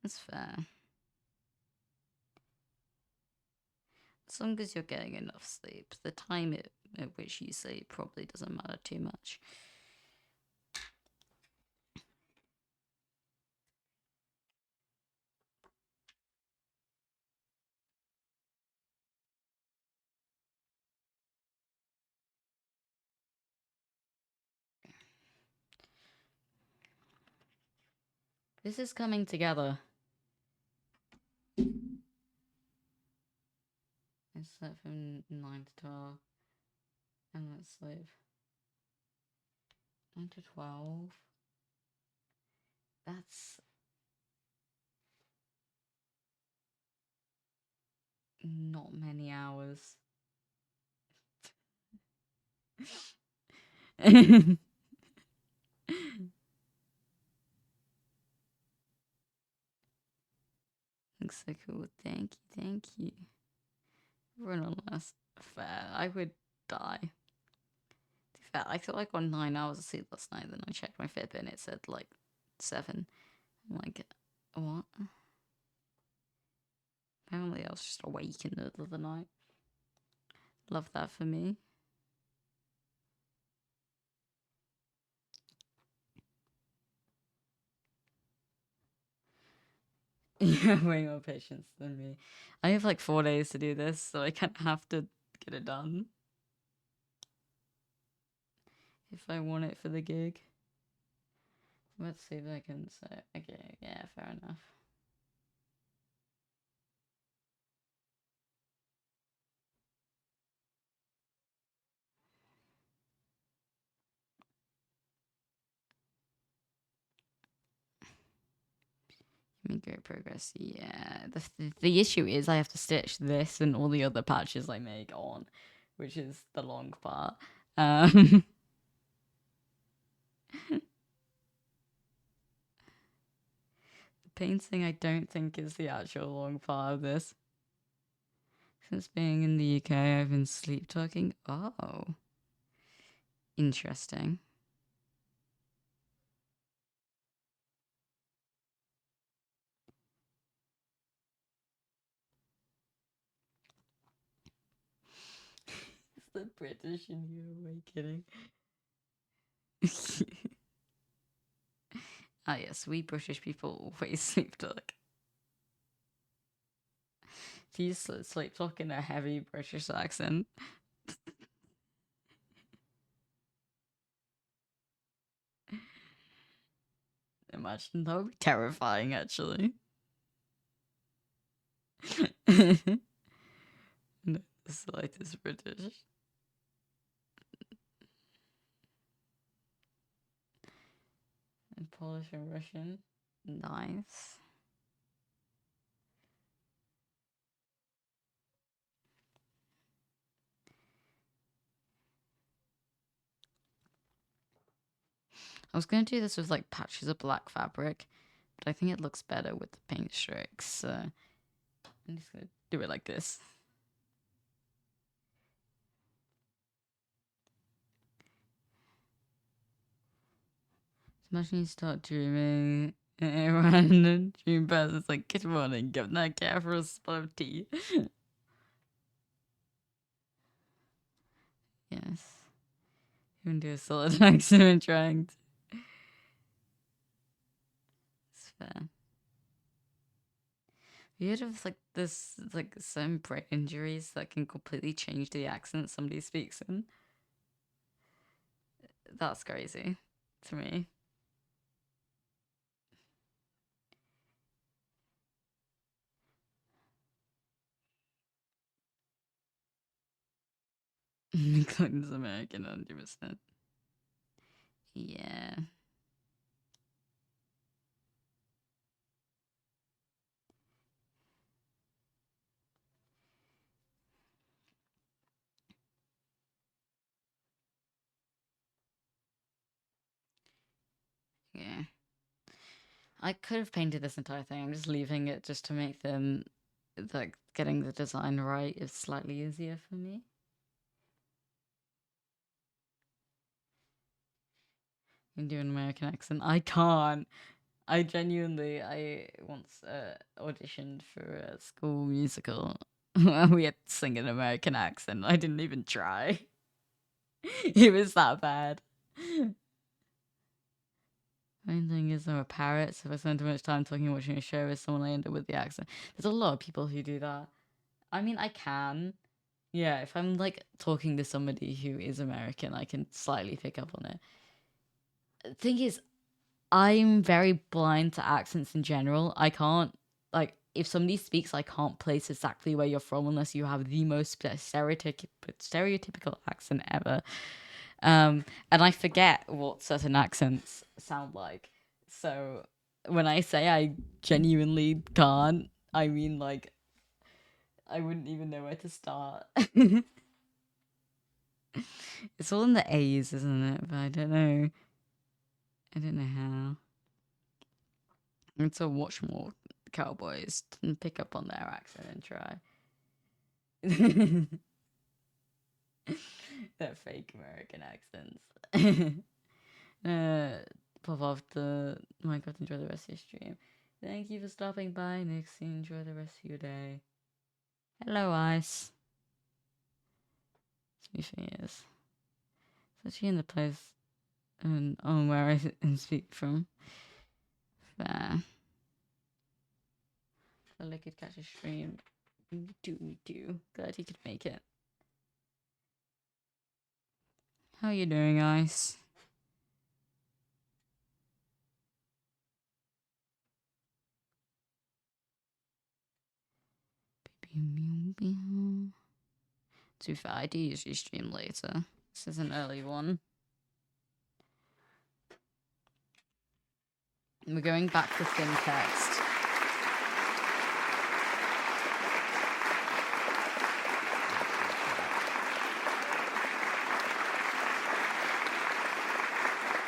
That's fair. As long as you're getting enough sleep. The time at which you sleep probably doesn't matter too much. This is coming together. I slept from 9 to 12. And let's sleep. 9 to 12. That's not many hours. Looks so cool. Thank you, thank you. Run on last. Fair. I would die. To be fair, I feel like on 9 hours of sleep last night, then I checked my Fitbit and it said like 7. I'm like, what? Apparently I was just awake in the middle of the night. Love that for me. You have way more patience than me. I have like 4 days to do this, so I kind of have to get it done. If I want it for the gig. Let's see if I can say. Okay, yeah, fair enough. Make great progress. Yeah. The issue is I have to stitch this and all the other patches I make on, which is the long part. The painting I don't think is the actual long part of this. Since being in the UK, I've been sleep talking. Oh. Interesting. It's the British in you, am I kidding? Ah yes, we British people always sleep talk. Please sleep talk in a heavy British accent. Imagine, that would be terrifying, actually. No, the slightest British. And Polish and Russian. Nice. I was going to do this with like patches of black fabric, but I think it looks better with the paint strokes. So I'm just going to do it like this. Imagine you start dreaming, and a random dream person's like, "Good morning, Governor, care for a spot of tea." Yes. You can do a solid accent trying to. It's fair. You heard of like this, like some brain injuries that can completely change the accent somebody speaks in? That's crazy to me. Clinton's American, 100%. Yeah. Yeah. I could have painted this entire thing. I'm just leaving it just to make them, like, getting the design right is slightly easier for me. You can do an American accent. I can't. I once auditioned for a school musical. We had to sing an American accent. I didn't even try. It was that bad. Main thing is I'm a parrot, so if I spend too much time talking and watching a show with someone, I end up with the accent. There's a lot of people who do that. I mean, I can. Yeah, if I'm like talking to somebody who is American, I can slightly pick up on it. The thing is, I'm very blind to accents in general. I can't, like, if somebody speaks, I can't place exactly where you're from unless you have the most stereotypical accent ever. And I forget what certain accents sound like. So when I say I genuinely can't, I mean like I wouldn't even know where to start. It's all in the A's, isn't it? But I don't know. I don't know how. I need to watch more Cowboys and pick up on their accent and try. Their fake American accents. Pop off the Minecraft. Enjoy the rest of your stream. Thank you for stopping by, Nixie. Enjoy the rest of your day. Hello, Ice. It's me for years. It's actually in the place and where I speak from. Fair. A liquid catch a stream. Me too. Glad you could make it. How you doing, Ice? To be fair, I do usually stream later. This is an early one. We're going back to thin text.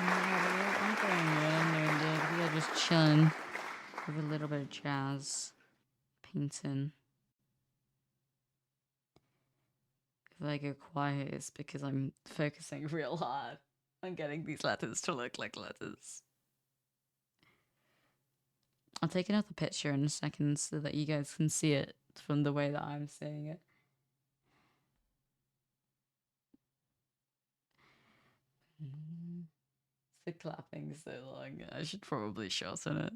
I'm going in. We are just chilling with a little bit of jazz painting. If I go quiet, it's because I'm focusing real hard on getting these letters to look like letters. I'll take another picture in a second so that you guys can see it from the way that I'm seeing it. The clapping so long. I should probably shorten it.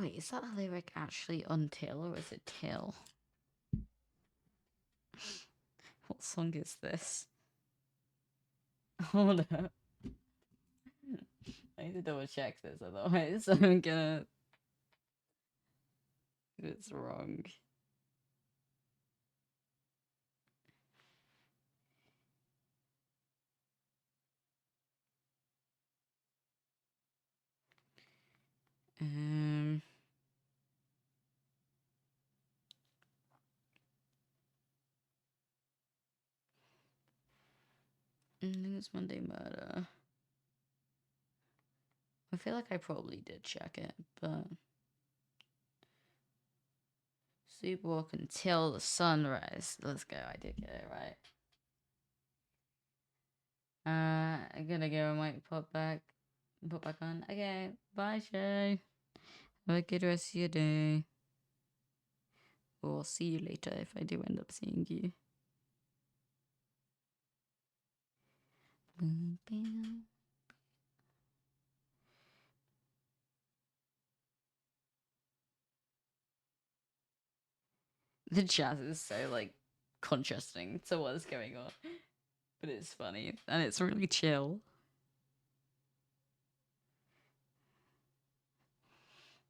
Wait, is that a lyric actually until or is it till? What song is this? Hold up. I need to double check this, otherwise I'm gonna. It's wrong. I think it's Monday Murder. I feel like I probably did check it, but sleepwalk until the sunrise. Let's go. I did get it right. I'm gonna go. I might put back on. Okay, bye, Shay. Have a good rest of your day. Or see you later if I do end up seeing you. The jazz is so like contrasting to what's going on, but it's funny and it's really chill.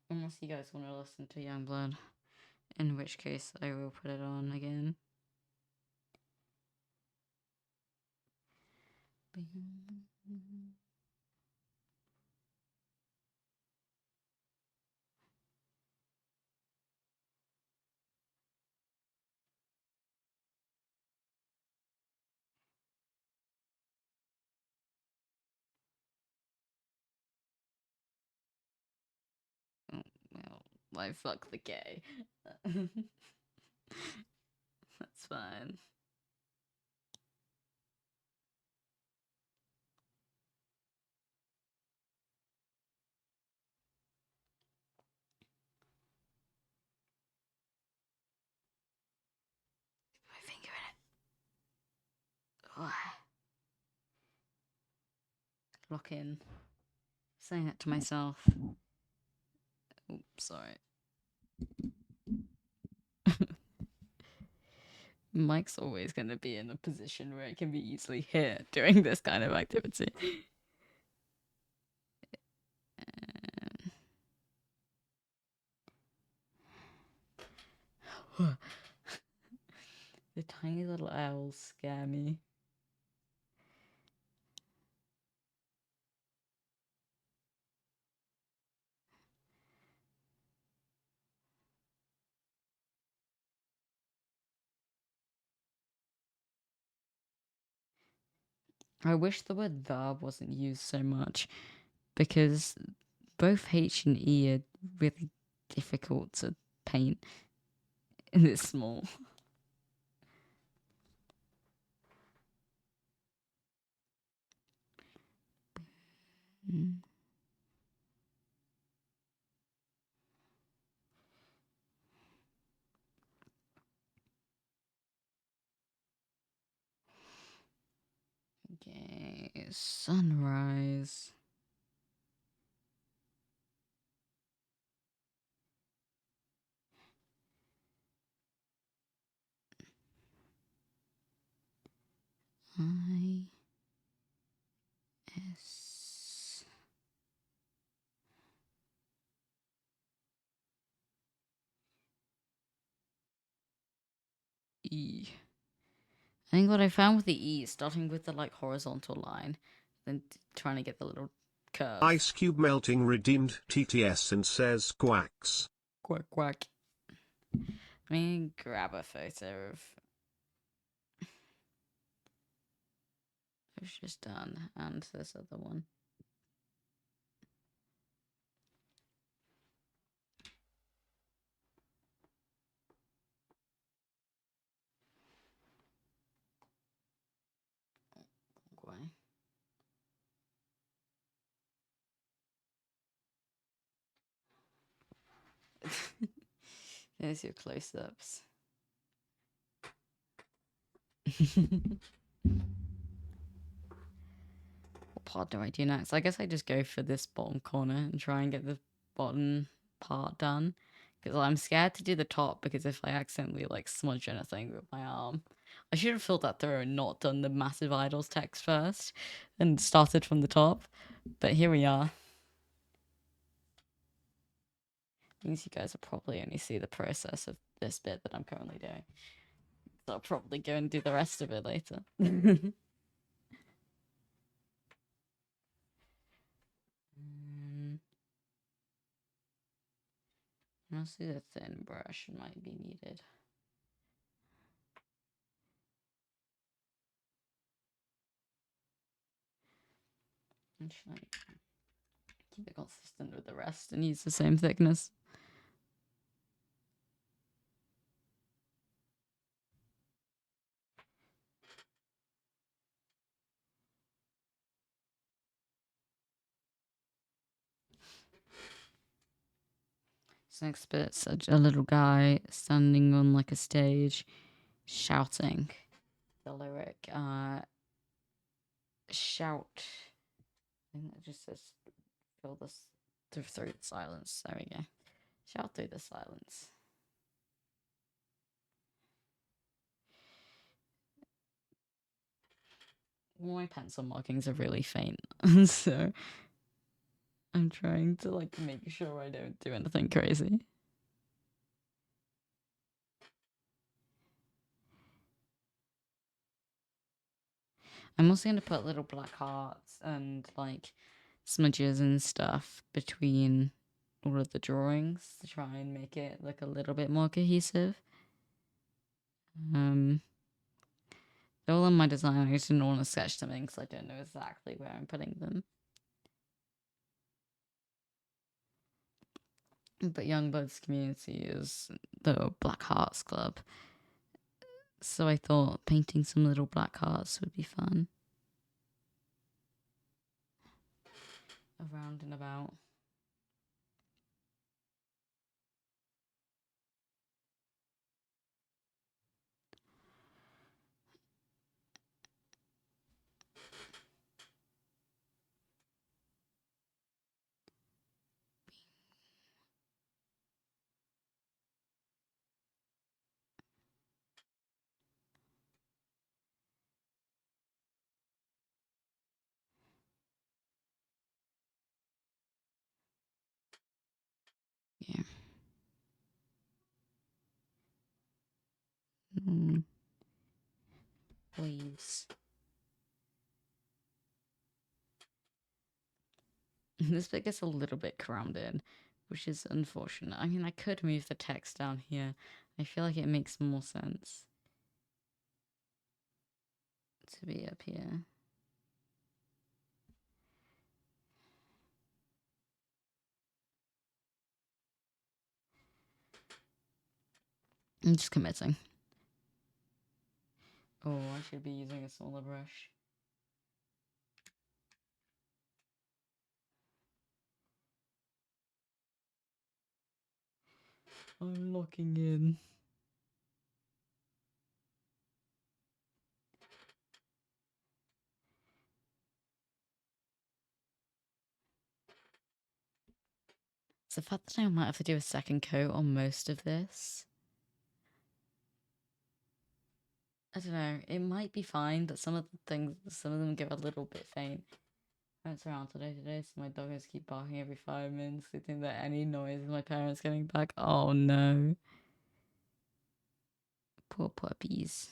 Unless you guys want to listen to Youngblood, in which case I will put it on again. Oh, well, I fuck the gay. That's fine. My finger in it. Ugh. Lock in. Saying that to myself. Oops, sorry. Mike's always going to be in a position where it can be easily hit during this kind of activity. The tiny little owls scare me. I wish the word the wasn't used so much, because both H and E are really difficult to paint this small. Okay, sunrise. I S E. I think what I found with the E, starting with the like horizontal line, then trying to get the little curve. Ice Cube melting redeemed TTS and says quacks. Quack quack. Let me grab a photo of who's just done and this other one. Why? There's your close-ups. What part do I do next? I guess I just go for this bottom corner and try and get the bottom part done. Because I'm scared to do the top, because if I accidentally like smudge anything with my arm, I should have filled that through and not done the massive idols text first and started from the top. But here we are. Means you guys will probably only see the process of this bit that I'm currently doing. So I'll probably go and do the rest of it later. Mostly the thin brush might be needed. Actually, keep it consistent with the rest and use the same thickness. This next bit's a little guy standing on like a stage shouting the lyric, shout. I think that just says fill this through the silence. There we go. Shout through the silence. My pencil markings are really faint, so I'm trying to like make sure I don't do anything crazy. I'm also going to put little black hearts and like smudges and stuff between all of the drawings to try and make it look a little bit more cohesive. They're all in my design. I just didn't want to sketch them in because I don't know exactly where I'm putting them. But Youngblood's community is the Black Hearts Club. So I thought painting some little black hearts would be fun. Around and about. Yeah. Leaves. This bit gets a little bit crammed in, which is unfortunate. I mean, I could move the text down here. I feel like it makes more sense to be up here. I'm just committing. Oh, I should be using a smaller brush. I'm locking in. It's the fact that I might have to do a second coat on most of this. I don't know. It might be fine, but some of them get a little bit faint. Parents around today, so my doggos keep barking every 5 minutes. They think that any noise is my parents getting back. Oh no. Poor puppies.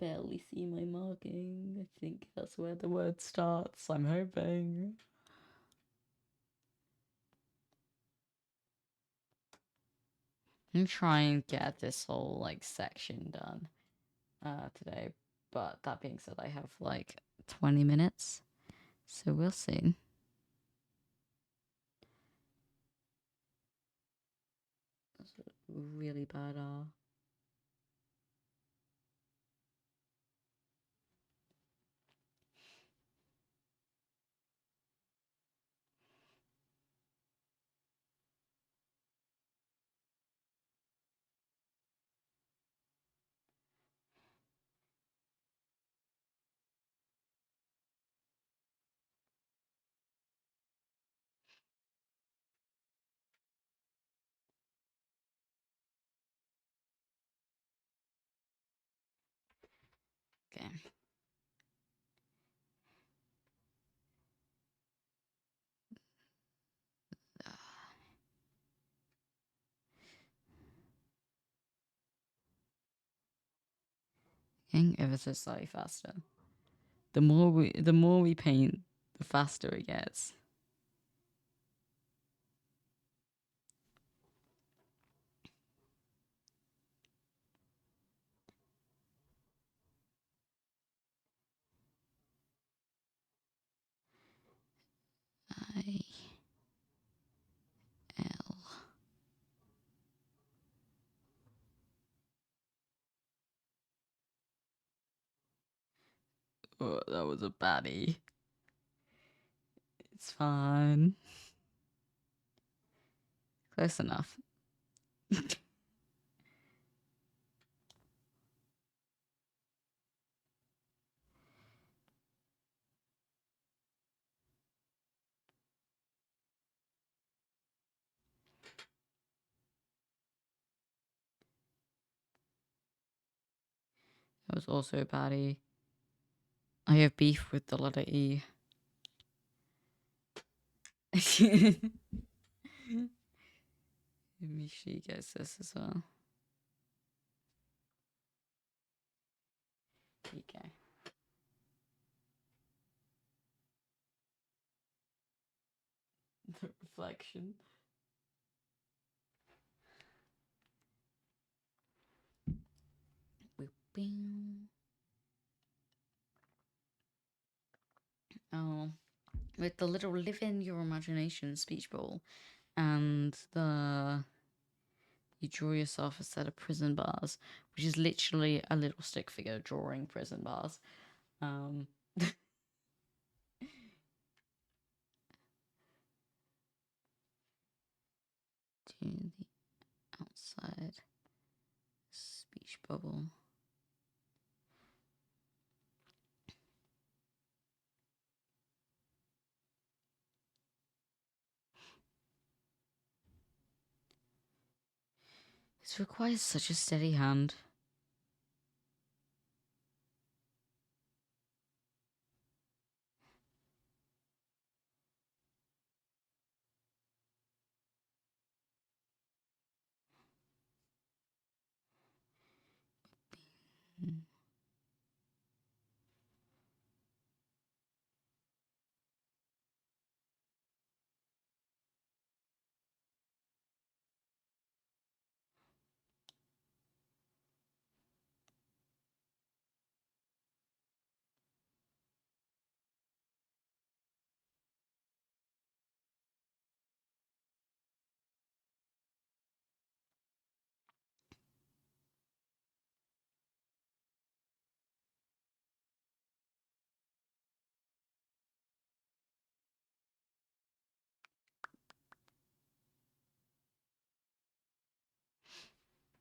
barely see my marking. I think that's where the word starts. I'm hoping. I'm trying to get this whole like section done today, but that being said, I have like 20 minutes, so we'll see. That's really bad. Okay. Getting ever so slightly faster. The more we paint, the faster it gets. I L. Oh, that was a baddie. It's fine. Close enough. That was also a baddie. I have beef with the letter E. Maybe she gets this as well. Okay. The reflection. Oh, with the little live in your imagination speech bubble, and you draw yourself a set of prison bars, which is literally a little stick figure drawing prison bars. Do the outside speech bubble. This requires such a steady hand.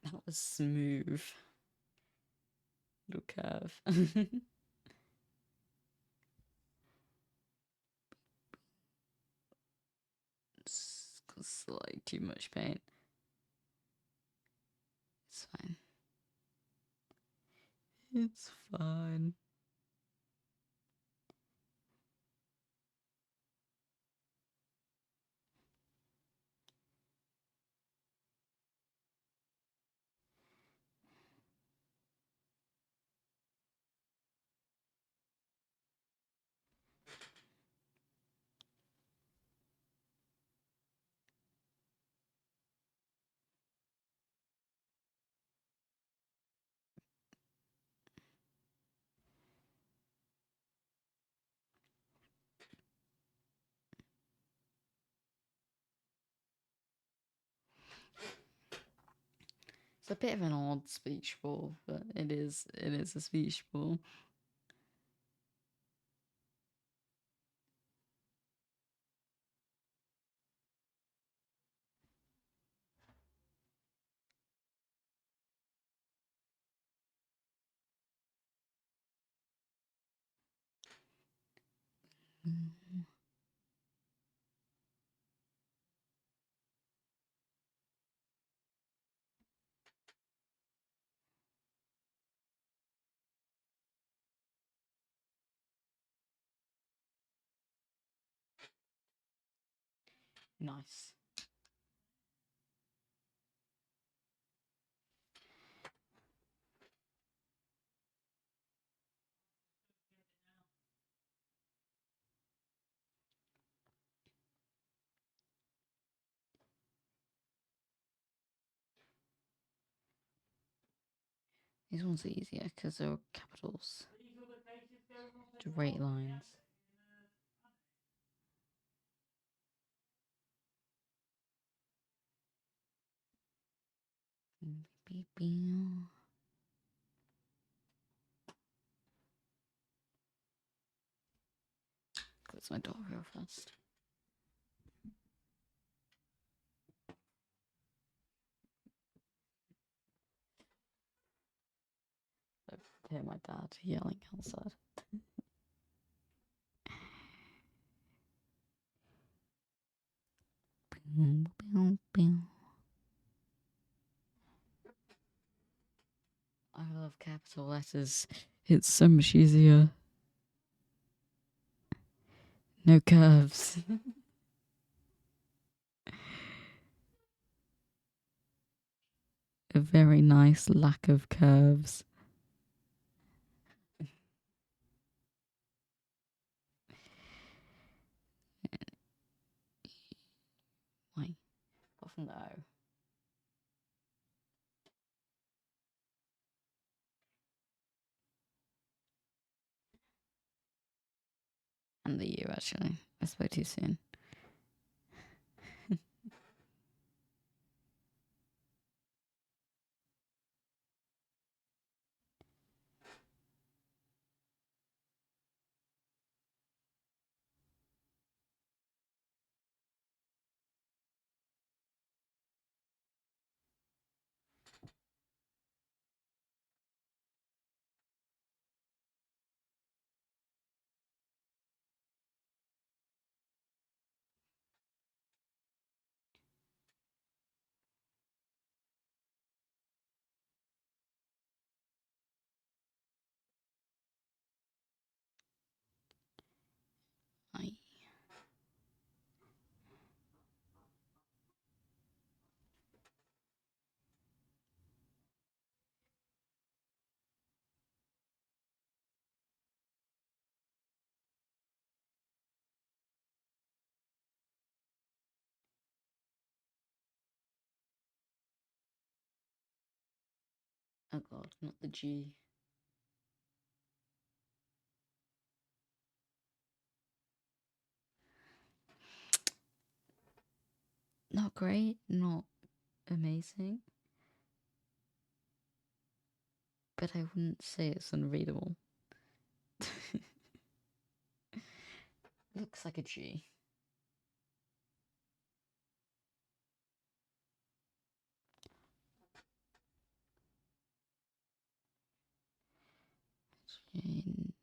That was smooth. Little curve. It's like too much paint. It's fine. It's fine. It's a bit of an odd speech bubble, but it is a speech bubble. Nice. These ones are easier because they're capitals. Straight lines. Beep, beep. Close my door real fast. I hear my dad yelling outside. I love capital letters. It's so much easier. No curves. A very nice lack of curves. Why? Apart from the O. And the U, actually. I spoke too soon. I. Oh god, not the G. Not great, not amazing. But I wouldn't say it's unreadable. Looks like a G. Gin.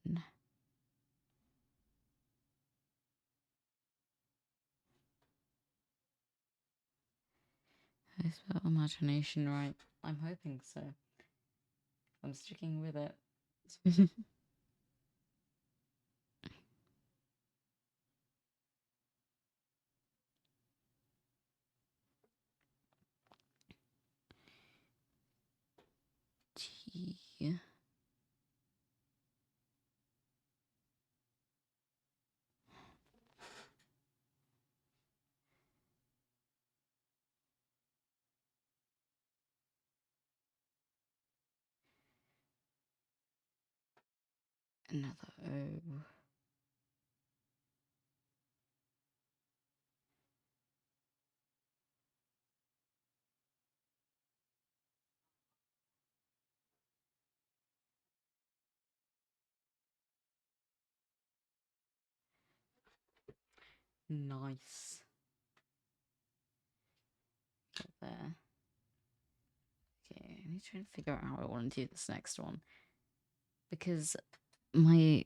I spell imagination right. I'm hoping so. I'm sticking with it. T. Another O. Nice. Get there. Okay, I need to try and figure out how I want to do this next one. Because my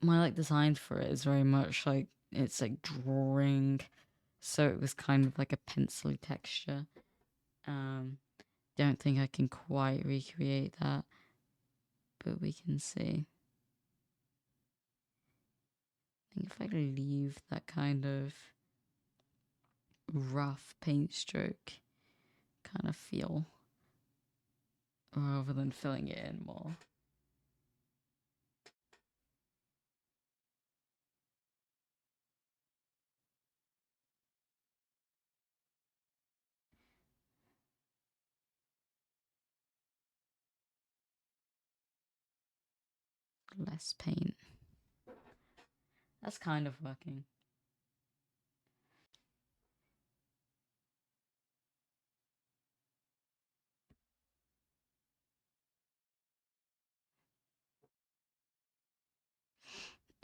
like design for it is very much like it's like drawing, so it was kind of like a pencily texture. Don't think I can quite recreate that, but we can see. I think if I leave that kind of rough paint stroke kind of feel rather than filling it in more. Less paint. That's kind of working.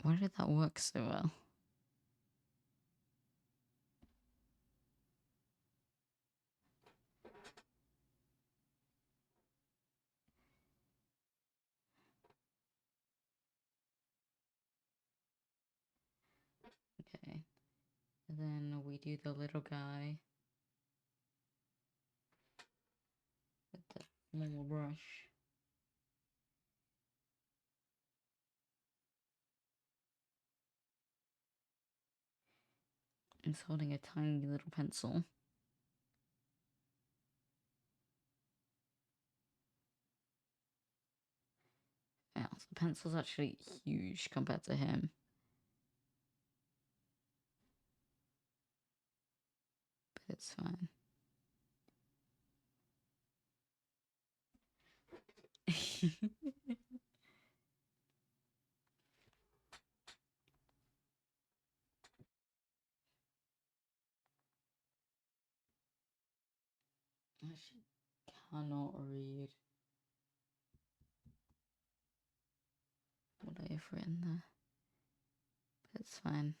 Why did that work so well? Okay. And then we do the little guy with the small brush. He's holding a tiny little pencil. Yeah, so the pencil's actually huge compared to him. But it's fine. I actually cannot read what I have written there. But it's fine.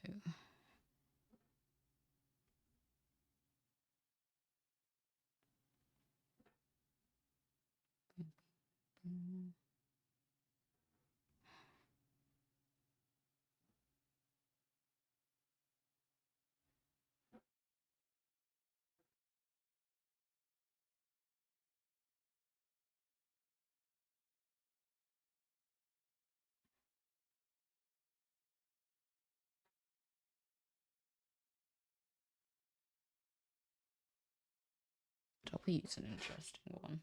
Oh. W is an interesting one.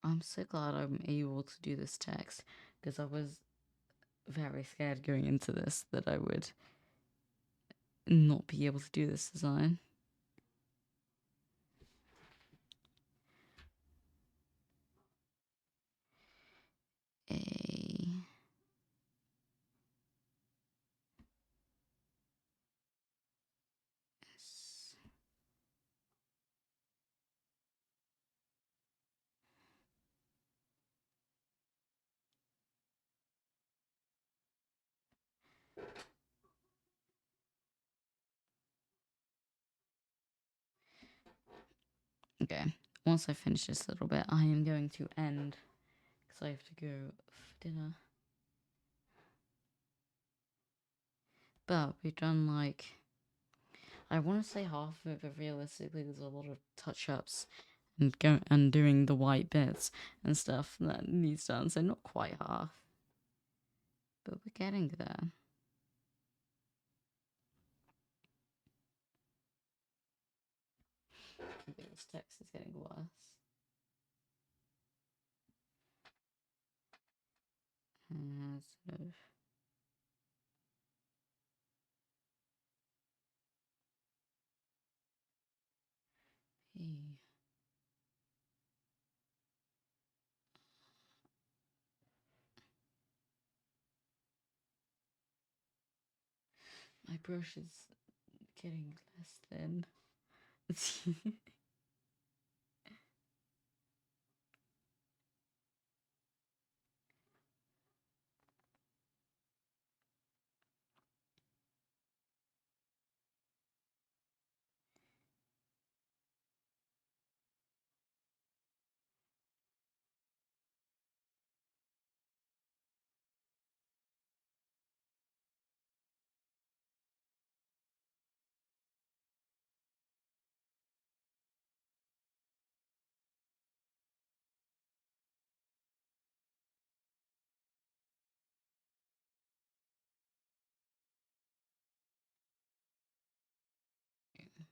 I'm so glad I'm able to do this text because I was very scared going into this that I would not be able to do this design. A S. Okay, once I finish this little bit, I am going to end because I have to go for dinner. But we've done like, I want to say half of it, but realistically, there's a lot of touch ups and doing the white bits and stuff that needs done. So not quite half, but we're getting there. This text is getting worse. Sort of. Hey. My brush is getting less thin.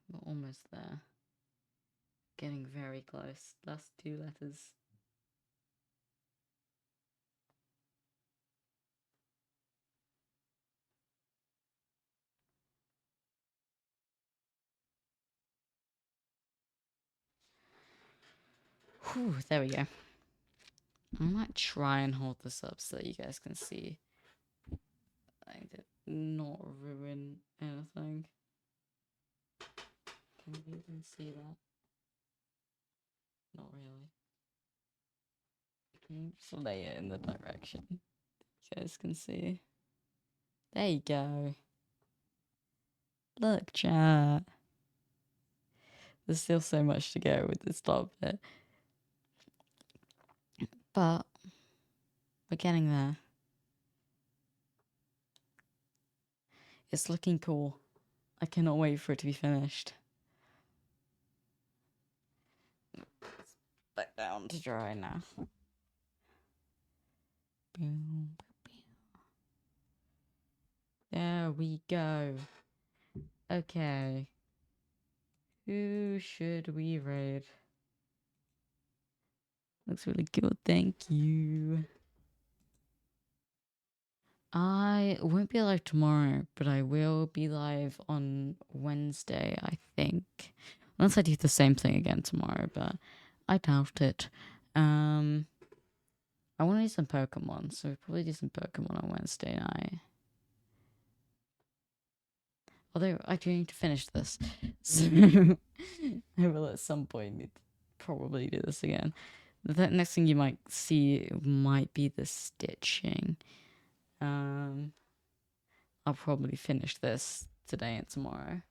We're almost there. Getting very close. Last 2 letters. Whew, there we go. I might try and hold this up so that you guys can see. I did not ruin anything. Can you even see that? Not really. Can you just lay it in the direction you guys can see? There you go. Look, chat. There's still so much to go with this top bit. But we're getting there. It's looking cool. I cannot wait for it to be finished. Back down to dry now. There we go. Okay. Who should we raid? Looks really good, thank you. I won't be live tomorrow, but I will be live on Wednesday, I think. Unless I do the same thing again tomorrow, but I doubt it. I want to do some Pokemon, so we'll probably do some Pokemon on Wednesday night. Although I do need to finish this, so I will at some point need to probably do this again. The next thing you might see might be the stitching. I'll probably finish this today and tomorrow.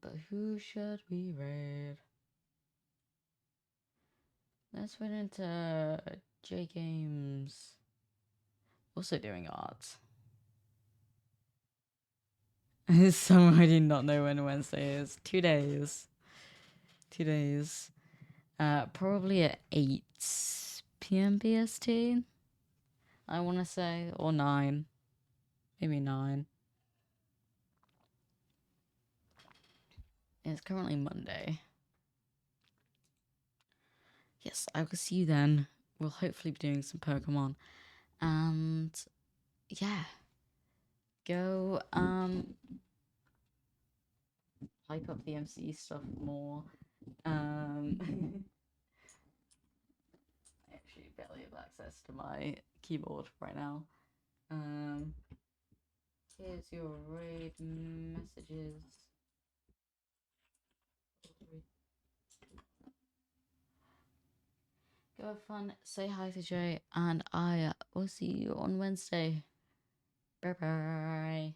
But who should we raid? Let's went into J Games. Also doing art. So I do not know when Wednesday is. 2 days. 2 days. Probably at 8 p.m. BST. I want to say, or 9. Maybe 9. It's currently Monday. Yes, I will see you then. We'll hopefully be doing some Pokemon. And yeah. Go hype up the MCE stuff more. I actually barely have access to my keyboard right now. Here's your raid messages. Go have fun, say hi to Jay, and I will see you on Wednesday. Bye bye.